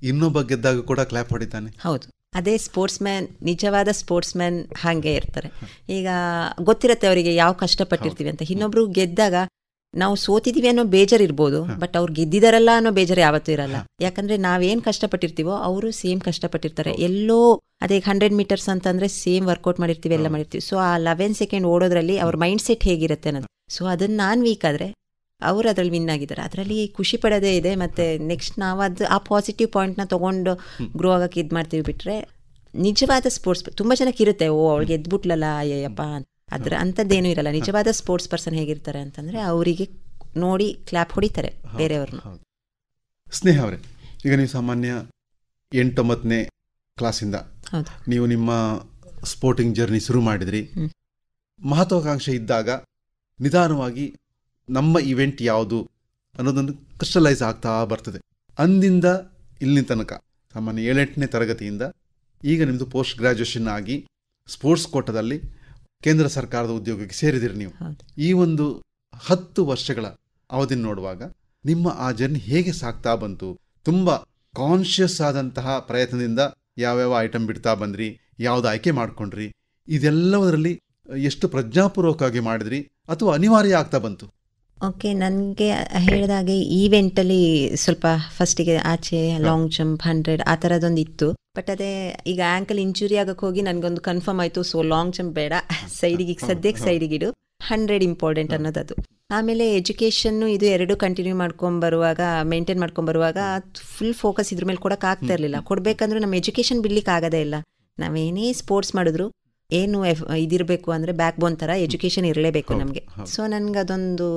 ಇನ್ನೊಬ್ಬ ಗೆದ್ದಾಗ ಕೂಡ ಕ್ಲಾಪ್ ಹೊಡಿತಾನೆ. ಹೌದು, ಅದೇ ಸ್ಪೋರ್ಟ್ಸ್ ಮ್ಯಾನ್, ನಿಜವಾದ ಸ್ಪೋರ್ಟ್ಸ್ ಮ್ಯಾನ್ ಹಾಗೆ ಇರ್ತಾರೆ. ಈಗ ಗೊತ್ತಿರತ್ತೆ ಅವರಿಗೆ ಯಾವ ಕಷ್ಟಪಟ್ಟಿರ್ತೀವಿ ಅಂತ. ಇನ್ನೊಬ್ರು ಗೆದ್ದಾಗ ನಾವು ಸೋತಿದೀವಿ ಅನ್ನೋ ಬೇಜಾರು ಇರ್ಬೋದು, ಬಟ್ ಅವ್ರು ಗೆದ್ದಿದಾರಲ್ಲ ಅನ್ನೋ ಬೇಜಾರು ಯಾವತ್ತೂ ಇರಲ್ಲ. ಯಾಕಂದ್ರೆ ನಾವೇನ್ ಕಷ್ಟಪಟ್ಟಿರ್ತೀವೋ ಅವರು ಸೇಮ್ ಕಷ್ಟಪಟ್ಟಿರ್ತಾರೆ. ಎಲ್ಲೋ ಅದೇ 100 ಮೀಟರ್ಸ್ ಅಂತಂದ್ರೆ ಸೇಮ್ ವರ್ಕೌಟ್ ಮಾಡಿರ್ತೀವಿ, ಎಲ್ಲ ಮಾಡಿರ್ತೀವಿ. ಸೊ ಆ 11 ಸೆಕೆಂಡ್ ಓಡೋದ್ರಲ್ಲಿ ಅವ್ರ ಮೈಂಡ್ ಸೆಟ್ ಹೇಗಿರುತ್ತೆ ಅನ್ನೋದು. ಸೊ ಅದನ್ನ ನಾನು ವೀಕ್ ಆದ್ರೆ ಅವ್ರು ಅದ್ರಲ್ಲಿ ವಿನ್ ಆಗಿದ್ದಾರೆ, ಅದರಲ್ಲಿ ಖುಷಿ ಪಡೋದೇ ಇದೆ. ಮತ್ತೆ ನೆಕ್ಸ್ಟ್ ನಾವು ಆ ಪಾಸಿಟಿವ್ ಪಾಯಿಂಟ್ನ ತಗೊಂಡು ಗ್ರೋ ಆಗಕ್ಕೆ ಇದು ಮಾಡ್ತೀವಿ. ಬಿಟ್ರೆ ನಿಜವಾದ ಸ್ಪೋರ್ಟ್ಸ್ ತುಂಬಾ ಜನಕ್ಕೆ ಇರುತ್ತೆ, ಅವಳಿಗೆ ಎದ್ಬಿಟ್ಲಲ್ಲ ಅಯ್ಯಪ್ಪ, ಅದ್ರ ಅಂಥದ್ದೇನೂ ಇರಲ್ಲ. ನಿಜವಾದ ಸ್ಪೋರ್ಟ್ಸ್ ಪರ್ಸನ್ ಹೇಗಿರ್ತಾರೆ ಅಂತಂದ್ರೆ ಅವರಿಗೆ ನೋಡಿ ಕ್ಲಾಪ್ ಹೊಡಿತಾರೆ ಬೇರೆಯವ್ರನ್ನ. ಸ್ನೇಹ ಅವರೇ, ಈಗ ನೀವು ಸಾಮಾನ್ಯ 8-9ನೇ ಕ್ಲಾಸಿಂದ ನೀವು ನಿಮ್ಮ ಸ್ಪೋರ್ಟಿಂಗ್ ಜರ್ನಿ ಶುರು ಮಾಡಿದ್ರಿ. ಮಹತ್ವಾಕಾಂಕ್ಷೆ ಇದ್ದಾಗ ನಿಧಾನವಾಗಿ ನಮ್ಮ ಇವೆಂಟ್ ಯಾವುದು ಅನ್ನೋದೊಂದು ಕ್ರಿಸ್ಟಲೈಸ್ ಆಗ್ತಾ ಬರ್ತದೆ. ಅಂದಿಂದ ಇಲ್ಲಿನ ತನಕ ಸಾಮಾನ್ಯ 7-8ನೇ ತರಗತಿಯಿಂದ ಈಗ ನಿಮ್ಮದು ಪೋಸ್ಟ್ ಗ್ರಾಜ್ಯುಯೇಷನ್ ಆಗಿ ಸ್ಪೋರ್ಟ್ಸ್ ಕೋಟಾದಲ್ಲಿ ಕೇಂದ್ರ ಸರ್ಕಾರದ ಉದ್ಯೋಗಕ್ಕೆ ಸೇರಿದಿರಿ ನೀವು. ಈ ಒಂದು 10 ವರ್ಷಗಳ ಅವಧಿ ನೋಡುವಾಗ ನಿಮ್ಮ ಆ ಜರ್ನಿ ಹೇಗೆ ಸಾಗ್ತಾ ಬಂತು? ತುಂಬ ಕಾನ್ಷಿಯಸ್ ಆದಂತಹ ಪ್ರಯತ್ನದಿಂದ ಯಾವ್ಯಾವ ಐಟಮ್ ಬಿಡ್ತಾ ಬಂದ್ರಿ, ಯಾವ್ದು ಆಯ್ಕೆ ಮಾಡ್ಕೊಂಡ್ರಿ, ಇದೆಲ್ಲದರಲ್ಲಿ ಎಷ್ಟು ಪ್ರಜ್ಞಾಪೂರ್ವಕವಾಗಿ ಮಾಡಿದ್ರಿ ಅಥವಾ ಅನಿವಾರ್ಯ ಆಗ್ತಾ ಬಂತು? ಓಕೆ, ನನಗೆ ಹೇಳಿದಾಗೆ ಈವೆಂಟಲ್ಲಿ ಸ್ವಲ್ಪ ಫಸ್ಟಿಗೆ ಆಚೆ ಲಾಂಗ್ ಜಂಪ್ 100 ಆ ಥರದೊಂದು ಇತ್ತು. ಬಟ್ ಅದೇ ಈಗ ಆ್ಯಂಕಲ್ ಇಂಜುರಿ ಆಗಕ್ಕೆ ಹೋಗಿ ನನಗೊಂದು ಕನ್ಫರ್ಮ್ ಆಯಿತು, ಸೊ ಲಾಂಗ್ ಜಂಪ್ ಬೇಡ, ಸೈಡಿಗೆ ಸದ್ಯಕ್ಕೆ ಸೈಡಿಗಿಡು, 100 ಇಂಪಾರ್ಟೆಂಟ್ ಅನ್ನೋದದು. ಆಮೇಲೆ ಎಜುಕೇಷನ್ನು ಇದು 2 ಕಂಟಿನ್ಯೂ ಮೇಂಟೈನ್ ಮಾಡ್ಕೊಂಬರುವಾಗ ಫುಲ್ ಫೋಕಸ್ ಇದ್ರ ಮೇಲೆ ಕೊಡೋಕೆ ಆಗ್ತಾ ಇರಲಿಲ್ಲ. ಕೊಡಬೇಕಂದ್ರೂ ನಮ್ಮ ಎಜುಕೇಷನ್ ಬಿಡ್ಲಿಕ್ಕೆ ಆಗೋದೇ ಇಲ್ಲ. ನಾವೇನೇ ಸ್ಪೋರ್ಟ್ಸ್ ಮಾಡಿದ್ರು ಏನು ಇದಿರಬೇಕು ಅಂದರೆ ಬ್ಯಾಕ್ ಬೋನ್ ಥರ ಎಜುಕೇಷನ್ ಇರಲೇಬೇಕು ನಮಗೆ. ಸೊ ನನಗೆ ಅದೊಂದು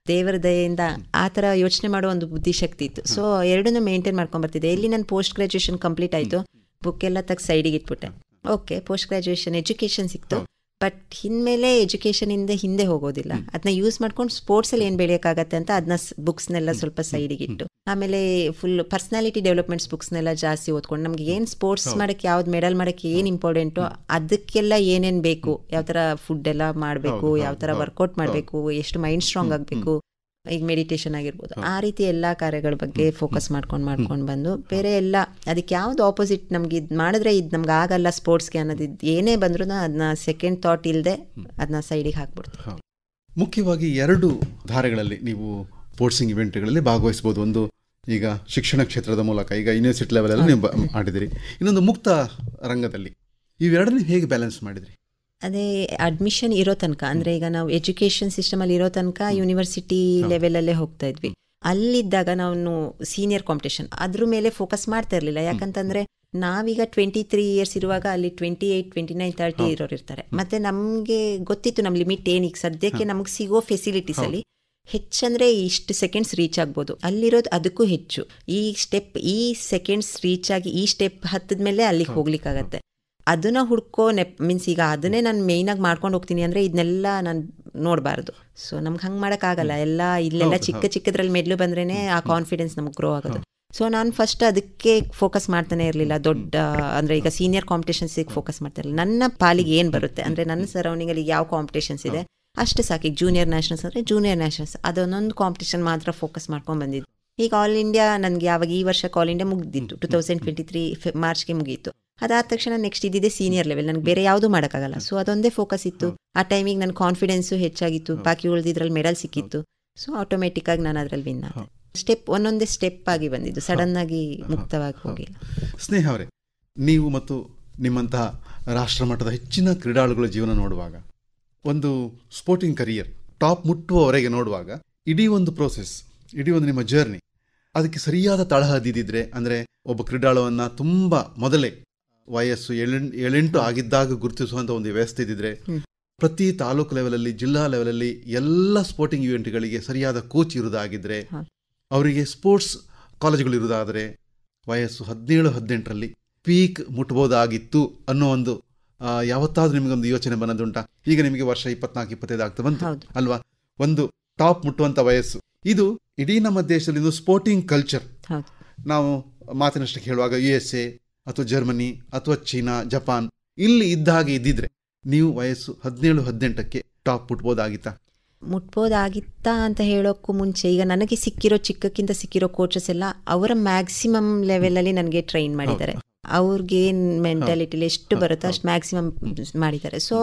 ದೇವರ ದಯೆಯಿಂದ ಆ ಥರ ಯೋಚನೆ ಮಾಡೋ ಒಂದು ಬುದ್ಧಿಶಕ್ತಿ ಇತ್ತು. ಸೊ 2 ಮೇಂಟೈನ್ ಮಾಡ್ಕೊಂಬರ್ತಿದ್ದೆ. ಇಲ್ಲಿ ನಾನು ಪೋಸ್ಟ್ ಗ್ರಾಜ್ಯುಯೇಷನ್ ಕಂಪ್ಲೀಟ್ ಆಯಿತು, ಬುಕ್ ಎಲ್ಲ ತೆಗೆದು ಸೈಡಿಗೆ ಇಟ್ಬಿಟ್ಟೆ. ಓಕೆ, ಪೋಸ್ಟ್ ಗ್ರಾಜ್ಯುಯೇಷನ್ ಎಜುಕೇಷನ್ ಸಿಕ್ತು, ಬಟ್ ಇನ್ಮೇಲೆ ಎಜುಕೇಷನಿಂದ ಹಿಂದೆ ಹೋಗೋದಿಲ್ಲ. ಅದನ್ನ ಯೂಸ್ ಮಾಡ್ಕೊಂಡು ಸ್ಪೋರ್ಟ್ಸಲ್ಲಿ ಏನು ಬೆಳೆಯೋಕ್ಕಾಗತ್ತೆ ಅಂತ ಅದನ್ನ ಬುಕ್ಸ್ನೆಲ್ಲ ಸ್ವಲ್ಪ ಸೈಡಿಗೆ ಇಟ್ಟು, ಆಮೇಲೆ ಫುಲ್ ಪರ್ಸನಾಲಿಟಿ ಡೆವಲಪ್ಮೆಂಟ್ಸ್ ಬುಕ್ಸ್ನೆಲ್ಲ ಜಾಸ್ತಿ ಓದ್ಕೊಂಡು ನಮ್ಗೆ ಏನು ಸ್ಪೋರ್ಟ್ಸ್ ಮಾಡೋಕ್ಕೆ, ಯಾವ್ದು ಮೆಡಲ್ ಮಾಡೋಕ್ಕೆ ಏನು ಇಂಪಾರ್ಟೆಂಟು, ಅದಕ್ಕೆಲ್ಲ ಏನೇನು ಬೇಕು, ಯಾವ ಥರ ಫುಡ್ ಎಲ್ಲ ಮಾಡಬೇಕು, ಯಾವ ಥರ ವರ್ಕೌಟ್ ಮಾಡಬೇಕು, ಎಷ್ಟು ಮೈಂಡ್ ಸ್ಟ್ರಾಂಗ್ ಆಗಬೇಕು, ಈಗ ಮೆಡಿಟೇಷನ್ ಆಗಿರ್ಬೋದು, ಆ ರೀತಿ ಎಲ್ಲ ಕಾರ್ಯಗಳ ಬಗ್ಗೆ ಫೋಕಸ್ ಮಾಡ್ಕೊಂಡು ಬಂದು ಬೇರೆ ಎಲ್ಲ ಅದಕ್ಕೆ ಯಾವ್ದು ಆಪೋಸಿಟ್ ನಮ್ಗೆ ಇದು ಮಾಡಿದ್ರೆ ಇದು ನಮ್ಗೆ ಆಗಲ್ಲ ಸ್ಪೋರ್ಟ್ಸ್ಗೆ ಅನ್ನೋದು ಏನೇ ಬಂದ್ರೂ ಅದನ್ನ ಸೆಕೆಂಡ್ ಥಾಟ್ ಇಲ್ಲದೆ ಅದನ್ನ ಸೈಡಿಗೆ ಹಾಕ್ಬಿಡ್ತೀವಿ. ಮುಖ್ಯವಾಗಿ 2 ಧಾರೆಗಳಲ್ಲಿ ನೀವು ಸ್ಪೋರ್ಟ್ಸಿಂಗ್ ಇವೆಂಟ್ಗಳಲ್ಲಿ ಭಾಗವಹಿಸ್ಬೋದು. ಒಂದು ಈಗ ಶಿಕ್ಷಣ ಕ್ಷೇತ್ರದ ಮೂಲಕ ಈಗ ಯೂನಿವರ್ಸಿಟಿ ಲೆವೆಲಲ್ಲಿ ನೀವು ಮಾಡಿದಿರಿ, ಇನ್ನೊಂದು ಮುಕ್ತ ರಂಗದಲ್ಲಿ. ಇವೆರಡನ್ನೂ ಹೇಗೆ ಬ್ಯಾಲೆನ್ಸ್ ಮಾಡಿದ್ರಿ? ಅದೇ ಅಡ್ಮಿಷನ್ ಇರೋ ತನಕ, ಅಂದರೆ ಈಗ ನಾವು ಎಜುಕೇಷನ್ ಸಿಸ್ಟಮಲ್ಲಿ ಇರೋ ತನಕ ಯೂನಿವರ್ಸಿಟಿ ಲೆವೆಲಲ್ಲೇ ಹೋಗ್ತಾ ಇದ್ವಿ. ಅಲ್ಲಿದ್ದಾಗ ನಾವು ಸೀನಿಯರ್ ಕಾಂಪಿಟೇಷನ್ ಅದ್ರ ಮೇಲೆ ಫೋಕಸ್ ಮಾಡ್ತಾ ಇರಲಿಲ್ಲ. ಯಾಕಂತಂದರೆ ನಾವೀಗ 23 ಇಯರ್ಸ್ ಇರುವಾಗ ಅಲ್ಲಿ 28, 29, 30 ಇರೋರು ಇರ್ತಾರೆ. ಮತ್ತು ನಮಗೆ ಗೊತ್ತಿತ್ತು ನಮ್ಮ ಲಿಮಿಟ್ ಏನೀಗ ಸದ್ಯಕ್ಕೆ ನಮಗೆ ಸಿಗೋ ಫೆಸಿಲಿಟೀಸಲ್ಲಿ ಹೆಚ್ಚಂದರೆ ಇಷ್ಟು ಸೆಕೆಂಡ್ಸ್ ರೀಚ್ ಆಗ್ಬೋದು, ಅಲ್ಲಿರೋದು ಅದಕ್ಕೂ ಹೆಚ್ಚು. ಈ ಸೆಕೆಂಡ್ಸ್ ರೀಚ್ ಆಗಿ ಈ ಸ್ಟೆಪ್ ಹತ್ತದ ಮೇಲೆ ಅಲ್ಲಿಗೆ ಹೋಗ್ಲಿಕ್ಕಾಗತ್ತೆ. ಅದನ್ನ ಹುಡ್ಕೋ ಮೀನ್ಸ್ ಈಗ ಅದನ್ನೇ ನಾನು ಮೇಯ್ನಾಗಿ ಮಾಡ್ಕೊಂಡು ಹೋಗ್ತೀನಿ ಅಂದರೆ ಇದನ್ನೆಲ್ಲ ನಾನು ನೋಡಬಾರ್ದು. ಸೊ ನಮ್ಗೆ ಹಂಗೆ ಮಾಡೋಕ್ಕಾಗಲ್ಲ. ಇಲ್ಲೆಲ್ಲ ಚಿಕ್ಕದ್ರಲ್ಲಿ ಮೆಡ್ಲು ಬಂದ್ರೇ ಆ ಕಾನ್ಫಿಡೆನ್ಸ್ ನಮಗೆ ಗ್ರೋ ಆಗೋದು. ಸೊ ನಾನು ಫಸ್ಟ್ ಅದಕ್ಕೆ ಫೋಕಸ್ ಮಾಡ್ತಾನೆ ಇರಲಿಲ್ಲ. ದೊಡ್ಡ ಅಂದರೆ ಈಗ ಸೀನಿಯರ್ ಕಾಂಪಿಟೇಷನ್ಸಿಗೆ ಫೋಕಸ್ ಮಾಡ್ತಾ ಇರಲಿಲ್ಲ. ನನ್ನ ಪಾಲಿಗೆ ಏನು ಬರುತ್ತೆ ಅಂದರೆ ನನ್ನ ಸರೌಂಡಿಂಗಲ್ಲಿ ಯಾವ ಕಾಂಪಿಟೇಷನ್ಸ್ ಇದೆ ಅಷ್ಟೇ ಸಾಕು. ಈಗ ಜೂನಿಯರ್ ನ್ಯಾಷನಲ್ಸ್ ಅಂದರೆ ಜೂನಿಯರ್ ನ್ಯಾಷನಲ್ಸ್ ಅದೊಂದೊಂದು ಕಾಂಪಿಟೇಷನ್ ಮಾತ್ರ ಫೋಕಸ್ ಮಾಡ್ಕೊಂಡು ಬಂದಿದ್ದು. ಈಗ ಆಲ್ ಇಂಡಿಯಾ ನನಗೆ ಯಾವಾಗ ಈ ವರ್ಷಕ್ಕೆ ಆಲ್ ಇಂಡಿಯಾ ಮುಗಿದಿತ್ತು, 2023 ಮಾರ್ಚ್ಗೆ ಮುಗೀತು. ಅದಾದ ತಕ್ಷಣ ನೆಕ್ಸ್ಟ್ ಇದ್ದಿದೆ ಸೀನಿಯರ್ ಲೆವೆಲ್, ನನಗೆ ಬೇರೆ ಯಾವುದೂ ಮಾಡೋಕ್ಕಾಗಲ್ಲ. ಸೊ ಅದೊಂದೇ ಫೋಕಸ್ ಇತ್ತು. ಆ ಟೈಮಿಗೆ ನನ್ನ ಕಾನ್ಫಿಡೆನ್ಸು ಹೆಚ್ಚಾಗಿತ್ತು, ಬಾಕಿ ಉಳಿದಿದ್ರಲ್ಲಿ ಮೆಡಲ್ ಸಿಕ್ಕಿತ್ತು. ಸೊ ಆಟೋಮೆಟಿಕ್ ಆಗಿ ನಾನು ಅದರಲ್ಲಿ ವಿನ್ ಆದೆ. ಒಂದೊಂದೇ ಸ್ಟೆಪ್ ಆಗಿ ಬಂದಿದ್ದು, ಸಡನ್ ಆಗಿ ಮುಕ್ತವಾಗಿ ಹೋಗಿಲ್ಲ. ಸ್ನೇಹ ಅವರೇ, ನೀವು ಮತ್ತು ನಿಮ್ಮಂತಹ ರಾಷ್ಟ್ರಮಟ್ಟದ ಹೆಚ್ಚಿನ ಕ್ರೀಡಾಳುಗಳ ಜೀವನ ನೋಡುವಾಗ, ಒಂದು ಸ್ಪೋರ್ಟಿಂಗ್ ಕರಿಯರ್ ಟಾಪ್ ಮುಟ್ಟುವವರೆಗೆ ನೋಡುವಾಗ, ಇಡೀ ಒಂದು ಪ್ರೋಸೆಸ್, ಇಡೀ ಒಂದು ನಿಮ್ಮ ಜರ್ನಿ, ಅದಕ್ಕೆ ಸರಿಯಾದ ತಳಹದಿದ್ರೆ, ಅಂದರೆ ಒಬ್ಬ ಕ್ರೀಡಾಳುವನ್ನು ತುಂಬ ಮೊದಲೇ ವಯಸ್ಸು 7-8 ಆಗಿದ್ದಾಗ ಗುರುತಿಸುವಂಥ ಒಂದು ವ್ಯವಸ್ಥೆ ಇದ್ದಿದ್ರೆ, ಪ್ರತಿ ತಾಲೂಕು ಲೆವೆಲಲ್ಲಿ, ಜಿಲ್ಲಾ ಲೆವೆಲಲ್ಲಿ ಎಲ್ಲ ಸ್ಪೋರ್ಟಿಂಗ್ ಇವೆಂಟ್ಗಳಿಗೆ ಸರಿಯಾದ ಕೋಚ್ ಇರೋದಾಗಿದ್ದರೆ, ಅವರಿಗೆ ಸ್ಪೋರ್ಟ್ಸ್ ಕಾಲೇಜುಗಳು ಇರುವುದಾದರೆ ವಯಸ್ಸು 17-18ರಲ್ಲಿ ಪೀಕ್ ಮುಟ್ಬೋದಾಗಿತ್ತು ಅನ್ನೋ ಒಂದು ಯಾವತ್ತಾದ್ರೂ ನಿಮಗೊಂದು ಯೋಚನೆ ಬಂದದುಂಟಾ? ಈಗ ನಿಮಗೆ ವರ್ಷ 24-25 ಆಗ್ತಾ ಬಂತು ಅಲ್ವಾ? ಒಂದು ಟಾಪ್ ಮುಟ್ಟುವಂಥ ವಯಸ್ಸು ಇದು. ಇಡೀ ನಮ್ಮ ದೇಶದಲ್ಲಿ ಇದು ಸ್ಪೋರ್ಟಿಂಗ್ ಕಲ್ಚರ್. ನಾವು ಮಾತಿನಷ್ಟಕ್ಕೆ ಹೇಳುವಾಗ USA ಅಥವಾ ಜರ್ಮನಿ ಅಥವಾ ಚೀನಾ, ಜಪಾನ್ ಇಲ್ಲಿ ಇದ್ದ ಹಾಗೆ ಇದ್ದಿದ್ರೆ ನೀವು ವಯಸ್ಸು 17-18ಕ್ಕೆ ಟಾಪ್ ಮುಟ್ಬೋದಾಗಿತ್ತಾ ಅಂತ ಹೇಳೋಕ್ಕೂ ಮುಂಚೆ, ಈಗ ನನಗೆ ಚಿಕ್ಕಕ್ಕಿಂತ ಸಿಕ್ಕಿರೋ ಕೋಚಸ್ ಎಲ್ಲ ಅವರ ಮ್ಯಾಕ್ಸಿಮಮ್ ಲೆವೆಲಲ್ಲಿ ನನಗೆ ಟ್ರೈನ್ ಮಾಡಿದ್ದಾರೆ. ಅವ್ರಿಗೆ ಏನು ಮೆಂಟಾಲಿಟಿಲಿ ಎಷ್ಟು ಬರುತ್ತೋ ಅಷ್ಟು ಮ್ಯಾಕ್ಸಿಮಮ್ ಮಾಡಿದ್ದಾರೆ. ಸೊ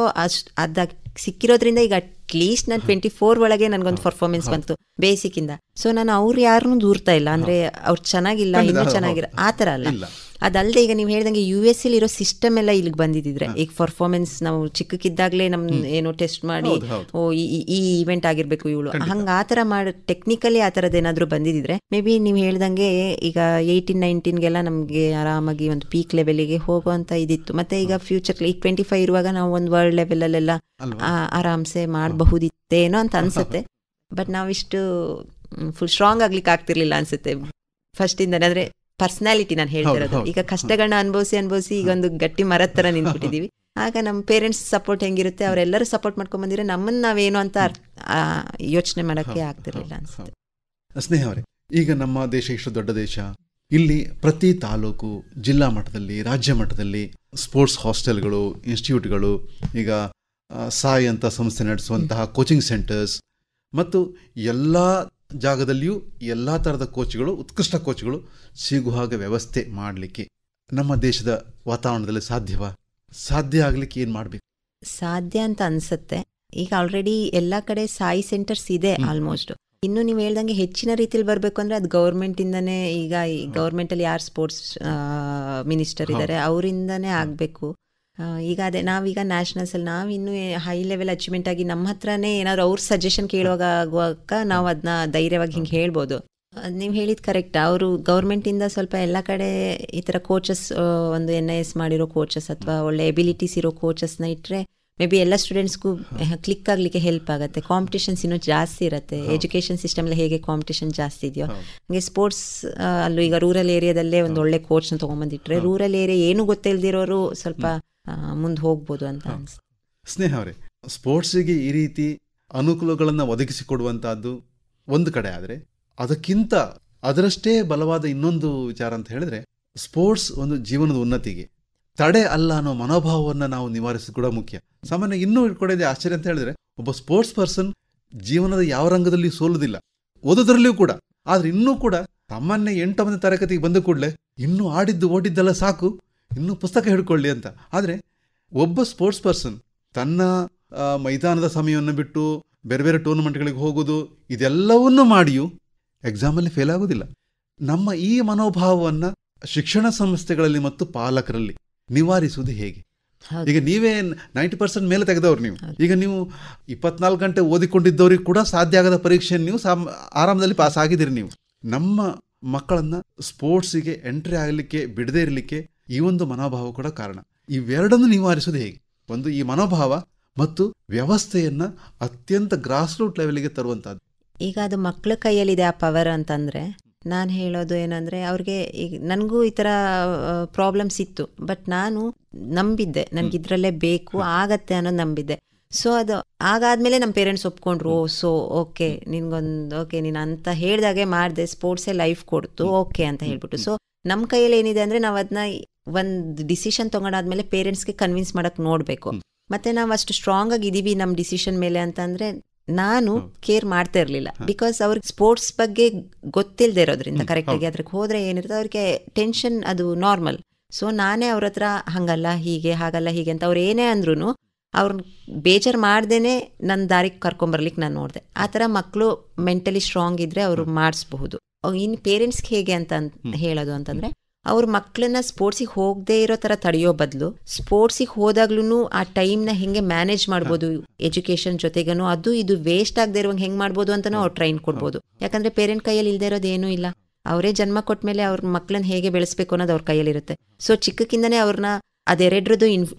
ಸಿಕ್ಕಿರೋದ್ರಿಂದ ಈಗ ಅಟ್ಲೀಸ್ಟ್ ನಾನು 24 ಒಳಗೆ ನನಗೊಂದು ಪರ್ಫಾರ್ಮೆನ್ಸ್ ಬಂತು ಬೇಸಿಕ್ಕಿಂದ. ಸೊ ನಾನು ಅವ್ರು ಯಾರನ್ನೂ ದೂರ್ತಾ ಇಲ್ಲ, ಅಂದರೆ ಅವ್ರು ಚೆನ್ನಾಗಿಲ್ಲ ಇನ್ನೂ ಚೆನ್ನಾಗಿರೋ ಆ ಥರ ಅಲ್ಲ. ಅದಲ್ಲದೆ ಈಗ ನೀವು ಹೇಳ್ದಂಗೆ US ಇರೋ ಸಿಸ್ಟಮ್ ಎಲ್ಲ ಇಲ್ಲಿಗೆ ಬಂದಿದ್ರೆ, ಈಗ ಪರ್ಫಾರ್ಮೆನ್ಸ್ ನಾವು ಚಿಕ್ಕಕ್ಕಿದ್ದಾಗಲೇ ನಮ್ ಏನೋ ಟೆಸ್ಟ್ ಮಾಡಿ ಓ ಈ ಇವೆಂಟ್ ಆಗಿರ್ಬೇಕು ಇವಳು ಹಂಗೆ ಆ ಥರ ಮಾಡಿ ಟೆಕ್ನಿಕಲಿ ಆ ಥರದ್ದು ಏನಾದರೂ ಬಂದಿದ್ರೆ ಮೇ ಬಿ ನೀವು ಹೇಳ್ದಂಗೆ ಈಗ 18-19ಗೆಲ್ಲ ನಮಗೆ ಆರಾಮಾಗಿ ಒಂದು ಪೀಕ್ ಲೆವೆಲಿಗೆ ಹೋಗುವಂತ ಇದಿತ್ತು. ಮತ್ತೆ ಈಗ ಫ್ಯೂಚರ್ ಈಗ 25 ಇರುವಾಗ ನಾವು ಒಂದು ವರ್ಲ್ಡ್ ಲೆವೆಲಲ್ಲೆಲ್ಲ ಆರಾಮ್ಸೆ ಮಾಡಬಹುದಿತ್ತೇನೋ ಅಂತ ಅನ್ಸುತ್ತೆ. ಬಟ್ ನಾವಿಷ್ಟು ಫುಲ್ ಸ್ಟ್ರಾಂಗ್ ಆಗ್ಲಿಕ್ಕೆ ಆಗ್ತಿರ್ಲಿಲ್ಲ ಅನ್ಸುತ್ತೆ ಫಸ್ಟ್ ಇಂದ. ಅಂದ್ರೆ ಪರ್ಸನಾಲಿಟಿ ನಾನು ಹೇಳ್ತಿರೋದು, ಈಗ ಕಷ್ಟಗಳನ್ನ ಅನುಭವಿಸಿ ಈಗ ಒಂದು ಗಟ್ಟಿ ಮರದ ತರ ನಿಂತ್ಬಿಟ್ಟಿದೀವಿ. ಆಗ ನಮ್ಮ ಪೇರೆಂಟ್ಸ್ ಸಪೋರ್ಟ್ ಹೆಂಗಿರುತ್ತೆ, ಅವರೆಲ್ಲರೂ ಸಪೋರ್ಟ್ ಮಾಡ್ಕೊಂಡ್ ಬಂದಿದ್ರೆ ನಮ್ಮನ್ನ ನಾವೇನು ಅಂತ ಯೋಚನೆ ಮಾಡಕ್ಕೆ ಆಗ್ತಿರ್ಲಿಲ್ಲ ಅನ್ಸುತ್ತೆ. ಸ್ನೇಹ ಅವರೇ, ಈಗ ನಮ್ಮ ದೇಶ ಇಷ್ಟು ದೊಡ್ಡ ದೇಶ, ಇಲ್ಲಿ ಪ್ರತಿ ತಾಲೂಕು, ಜಿಲ್ಲಾ ಮಟ್ಟದಲ್ಲಿ, ರಾಜ್ಯ ಮಟ್ಟದಲ್ಲಿ ಸ್ಪೋರ್ಟ್ಸ್ ಹಾಸ್ಟೆಲ್ಗಳು, ಇನ್ಸ್ಟಿಟ್ಯೂಟ್ಗಳು, ಈಗ ಸಾಯಿ ಅಂತ ಸಂಸ್ಥೆ ನಡೆಸುವಂತಹ ಕೋಚಿಂಗ್ ಸೆಂಟರ್ಸ್ ಮತ್ತು ಎಲ್ಲ ಜಾಗದಲ್ಲಿಯೂ ಎಲ್ಲ ಥರದ ಕೋಚ್ಗಳು, ಉತ್ಕೃಷ್ಟ ಕೋಚ್ಗಳು ಸಿಗುವ ಹಾಗೆ ವ್ಯವಸ್ಥೆ ಮಾಡಲಿಕ್ಕೆ ನಮ್ಮ ದೇಶದ ವಾತಾವರಣದಲ್ಲಿ ಸಾಧ್ಯ ಆಗ್ಲಿಕ್ಕೆ ಏನು ಮಾಡಬೇಕು? ಸಾಧ್ಯ ಅಂತ ಅನ್ಸುತ್ತೆ. ಈಗ ಆಲ್ರೆಡಿ ಎಲ್ಲ ಕಡೆ ಸಾಯಿ ಸೆಂಟರ್ಸ್ ಇದೆ ಆಲ್ಮೋಸ್ಟ್. ಇನ್ನು ನೀವು ಹೇಳ್ದಂಗೆ ಹೆಚ್ಚಿನ ರೀತಿಯಲ್ಲಿ ಬರಬೇಕು ಅಂದ್ರೆ ಅದು ಗೌರ್ಮೆಂಟ್ ಇಂದಾನೆ, ಈಗ ಗೌರ್ಮೆಂಟ್ ಅಲ್ಲಿ ಯಾರು ಸ್ಪೋರ್ಟ್ಸ್ ಮಿನಿಸ್ಟರ್ ಇದ್ದಾರೆ ಅವರಿಂದಾನೇ ಆಗಬೇಕು. ಈಗ ಅದೇ ನಾವೀಗ ನ್ಯಾಷನಲ್ಸ್ ಅಲ್ಲಿ ನಾವಿನ್ನೂ ಹೈ ಲೆವೆಲ್ ಅಚೀವ್ಮೆಂಟ್ ಆಗಿ ನಮ್ಮ ಹತ್ರನೇ ಏನಾದ್ರು ಅವ್ರ ಸಜೆಷನ್ ಕೇಳುವಾಗ ಆಗುವಾಗ ನಾವು ಅದನ್ನ ಧೈರ್ಯವಾಗಿ ಹಿಂಗೆ ಹೇಳ್ಬೋದು. ನೀವು ಹೇಳಿದ್ ಕರೆಕ್ಟ್. ಅವರು ಗೌರ್ಮೆಂಟಿಂದ ಸ್ವಲ್ಪ ಎಲ್ಲ ಕಡೆ ಈ ಥರ ಕೋಚಸ್, ಒಂದು NIS ಮಾಡಿರೋ ಕೋಚಸ್ ಅಥವಾ ಒಳ್ಳೆ ಎಬಿಲಿಟೀಸ್ ಇರೋ ಕೋಚಸ್ನ ಇಟ್ಟರೆ ಮೇ ಬಿ ಎಲ್ಲ ಸ್ಟೂಡೆಂಟ್ಸ್ಗೂ ಕ್ಲಿಕ್ ಆಗಲಿಕ್ಕೆ ಹೆಲ್ಪ್ ಆಗುತ್ತೆ. ಕಾಂಪಿಟೇಷನ್ಸ್ ಇನ್ನೂ ಜಾಸ್ತಿ ಇರುತ್ತೆ. ಎಜುಕೇಷನ್ ಸಿಸ್ಟಮಲ್ಲಿ ಹೇಗೆ ಕಾಂಪಿಟೇಷನ್ ಜಾಸ್ತಿ ಇದೆಯೋ ಹಾಗೆ ಸ್ಪೋರ್ಟ್ಸ್ ಅಲ್ಲೂ ಈಗ ರೂರಲ್ ಏರಿಯಾದಲ್ಲೇ ಒಂದು ಒಳ್ಳೆ ಕೋಚ್ನ ತೊಗೊಂಬಂದಿಟ್ರೆ ರೂರಲ್ ಏರಿಯಾ ಏನು ಗೊತ್ತಿಲ್ದಿರೋರು ಸ್ವಲ್ಪ ಮುಂದೆ ಹೋಗ್ಬೋದು ಅಂತ ಅನ್ಸುತ್ತೆ. ಸ್ನೇಹ ಅವರೇ, ಸ್ಪೋರ್ಟ್ಸಿಗೆ ಈ ರೀತಿ ಅನುಕೂಲಗಳನ್ನು ಒದಗಿಸಿಕೊಡುವಂತಹದ್ದು ಒಂದು ಕಡೆ ಆದರೆ, ಅದಕ್ಕಿಂತ ಅದರಷ್ಟೇ ಬಲವಾದ ಇನ್ನೊಂದು ವಿಚಾರ ಅಂತ ಹೇಳಿದ್ರೆ, ಸ್ಪೋರ್ಟ್ಸ್ ಒಂದು ಜೀವನದ ಉನ್ನತಿಗೆ ತಡೆ ಅಲ್ಲ ಅನ್ನೋ ಮನೋಭಾವವನ್ನು ನಾವು ನಿವಾರಿಸೋದು ಕೂಡ ಮುಖ್ಯ. ಸಾಮಾನ್ಯ ಇನ್ನೂ ಇಟ್ಕೊಡೋದೇ ಆಶ್ಚರ್ಯ ಅಂತ ಹೇಳಿದ್ರೆ, ಒಬ್ಬ ಸ್ಪೋರ್ಟ್ಸ್ ಪರ್ಸನ್ ಜೀವನದ ಯಾವ ರಂಗದಲ್ಲಿ ಸೋಲುದಿಲ್ಲ, ಓದೋದ್ರಲ್ಲಿಯೂ ಕೂಡ. ಆದ್ರೆ ಇನ್ನೂ ಕೂಡ ಸಾಮಾನ್ಯ 8ನೇ ತರಗತಿಗೆ ಬಂದ ಕೂಡಲೇ ಇನ್ನೂ ಓಡಿದ್ದೆಲ್ಲ ಸಾಕು, ಇನ್ನೂ ಪುಸ್ತಕ ಹಿಡ್ಕೊಳ್ಳಿ ಅಂತ. ಆದರೆ ಒಬ್ಬ ಸ್ಪೋರ್ಟ್ಸ್ ಪರ್ಸನ್ ತನ್ನ ಮೈದಾನದ ಸಮಯವನ್ನು ಬಿಟ್ಟು ಬೇರೆ ಬೇರೆ ಟೂರ್ನಮೆಂಟ್ಗಳಿಗೆ ಹೋಗೋದು, ಇದೆಲ್ಲವನ್ನೂ ಮಾಡಿಯೂ ಎಕ್ಸಾಮಲ್ಲಿ ಫೇಲ್ ಆಗೋದಿಲ್ಲ. ನಮ್ಮ ಈ ಮನೋಭಾವವನ್ನು ಶಿಕ್ಷಣ ಸಂಸ್ಥೆಗಳಲ್ಲಿ ಮತ್ತು ಪಾಲಕರಲ್ಲಿ ನಿವಾರಿಸುವುದು ಹೇಗೆ? ಈಗ ನೀವೇ 90% ಮೇಲೆ ತೆಗೆದವ್ರು ನೀವು. ಈಗ ನೀವು 24 ಗಂಟೆ ಓದಿಕೊಂಡಿದ್ದವ್ರಿಗೆ ಕೂಡ ಸಾಧ್ಯ ಆಗದ ಪರೀಕ್ಷೆಯನ್ನು ನೀವು ಆರಾಮದಲ್ಲಿ ಪಾಸ್ ಆಗಿದ್ದೀರಿ. ನೀವು ನಮ್ಮ ಮಕ್ಕಳನ್ನ ಸ್ಪೋರ್ಟ್ಸಿಗೆ ಎಂಟ್ರಿ ಆಗಲಿಕ್ಕೆ ಬಿಡದೇ ಇರಲಿಕ್ಕೆ ಈ ಒಂದು ಮನೋಭಾವ ಕೂಡ ಕಾರಣ. ಇವೆರಡನ್ನು ನಿವಾರಿಸೋದು ಹೇಗೆ? ಒಂದು ಈ ಮನೋಭಾವ ಮತ್ತು ವ್ಯವಸ್ಥೆಯನ್ನ ಅತ್ಯಂತ ಗ್ರಾಸ್ ರೂಟ್ ಲೆವೆಲ್ಗೆ ತರುವಂತಹದ್ದು. ಈಗ ಅದು ಮಕ್ಕಳ ಕೈಯಲ್ಲಿದೆ ಆ ಪವರ್ ಅಂತಂದ್ರೆ, ನಾನು ಹೇಳೋದು ಏನಂದ್ರೆ, ಅವ್ರಿಗೆ ಈಗ ನನಗೂ ಈ ಥರ ಪ್ರಾಬ್ಲಮ್ಸ್ ಇತ್ತು, ಬಟ್ ನಾನು ನಂಬಿದ್ದೆ ನನಗಿದ್ರಲ್ಲೇ ಬೇಕು ಆಗತ್ತೆ ಅನ್ನೋದು ನಂಬಿದ್ದೆ. ಸೊ ಅದು ಆಗಾದ್ಮೇಲೆ ನಮ್ಮ ಪೇರೆಂಟ್ಸ್ ಒಪ್ಕೊಂಡ್ರು. ಸೊ ಓಕೆ ನಿನ್ಗೊಂದು ನೀನು ಅಂತ ಹೇಳ್ದಾಗೆ ಮಾಡಿದೆ, ಸ್ಪೋರ್ಟ್ಸೇ ಲೈಫ್ ಕೊಡ್ತು, ಓಕೆ ಅಂತ ಹೇಳ್ಬಿಟ್ಟು. ಸೊ ನಮ್ಮ ಕೈಯಲ್ಲಿ ಏನಿದೆ ಅಂದ್ರೆ ನಾವು ಅದನ್ನ ಒಂದು ಡಿಸಿಷನ್ ತಗೊಂಡಾದ್ಮೇಲೆ ಪೇರೆಂಟ್ಸ್ಗೆ ಕನ್ವಿನ್ಸ್ ಮಾಡಕ್ ನೋಡ್ಬೇಕು. ಮತ್ತೆ ನಾವು ಅಷ್ಟು ಸ್ಟ್ರಾಂಗ್ ಆಗಿ ಇದೀವಿ ನಮ್ಮ ಡಿಸಿಷನ್ ಮೇಲೆ ಅಂತಂದ್ರೆ ನಾನು ಕೇರ್ ಮಾಡ್ತಾ ಇರ್ಲಿಲ್ಲ. ಬಿಕಾಸ್ ಅವ್ರಿಗೆ ಸ್ಪೋರ್ಟ್ಸ್ ಬಗ್ಗೆ ಗೊತ್ತಿಲ್ಲದೆ ಇರೋದ್ರಿಂದ ಕರೆಕ್ಟಾಗಿ ಅದ್ರಿಗೆ ಹೋದ್ರೆ ಏನಿರುತ್ತೆ ಅವ್ರಿಗೆ ಟೆನ್ಷನ್, ಅದು ನಾರ್ಮಲ್. ಸೊ ನಾನೇ ಅವ್ರ ಹತ್ರ ಹಂಗಲ್ಲ ಹೀಗೆ ಹಾಗಲ್ಲ ಹೀಗೆ ಅಂತ ಅವ್ರು ಏನೇ ಅಂದ್ರೂ ಅವ್ರನ್ನ ಬೇಜಾರು ಮಾಡ್ದೇನೆ ನನ್ನ ದಾರಿಗೆ ಕರ್ಕೊಂಬರ್ಲಿಕ್ಕೆ ನಾನು ನೋಡಿದೆ. ಆ ಥರ ಮಕ್ಕಳು ಮೆಂಟಲಿ ಸ್ಟ್ರಾಂಗ್ ಇದ್ರೆ ಅವರು ಮಾಡಿಸ್ಬಹುದು. ಇನ್ನು ಪೇರೆಂಟ್ಸ್ಗೆ ಹೇಗೆ ಅಂತ ಹೇಳೋದು ಅಂತಂದ್ರೆ, ಅವ್ರ ಮಕ್ಕಳನ್ನ ಸ್ಪೋರ್ಟ್ಸಿಗೆ ಹೋಗದೆ ಇರೋ ಥರ ತಡೆಯೋ ಬದಲು ಸ್ಪೋರ್ಟ್ಸಿಗೆ ಹೋದಾಗ್ಲೂ ಆ ಟೈಮ್ನ ಹೆಂಗೆ ಮ್ಯಾನೇಜ್ ಮಾಡ್ಬೋದು, ಎಜುಕೇಷನ್ ಜೊತೆಗೇನು ಅದು ಇದು ವೇಸ್ಟ್ ಆಗದೆ ಇರುವಂಗೆ ಹೆಂಗೆ ಮಾಡ್ಬೋದು ಅಂತಲೂ ಅವ್ರು ಟ್ರೈನ್ ಕೊಡ್ಬೋದು. ಯಾಕಂದರೆ ಪೇರೆಂಟ್ ಕೈಯಲ್ಲಿ ಇಲ್ಲದೆ ಇರೋದು ಏನೂ ಇಲ್ಲ. ಅವರೇ ಜನ್ಮ ಕೊಟ್ಟ ಮೇಲೆ ಅವ್ರ ಮಕ್ಕಳನ್ನ ಹೇಗೆ ಬೆಳೆಸ್ಬೇಕು ಅನ್ನೋದು ಅವ್ರ ಕೈಯಲ್ಲಿರುತ್ತೆ. ಸೊ ಚಿಕ್ಕಕ್ಕಿಂದನೇ ಅವ್ರನ್ನ ಅದೆರಡ್ರದ್ದು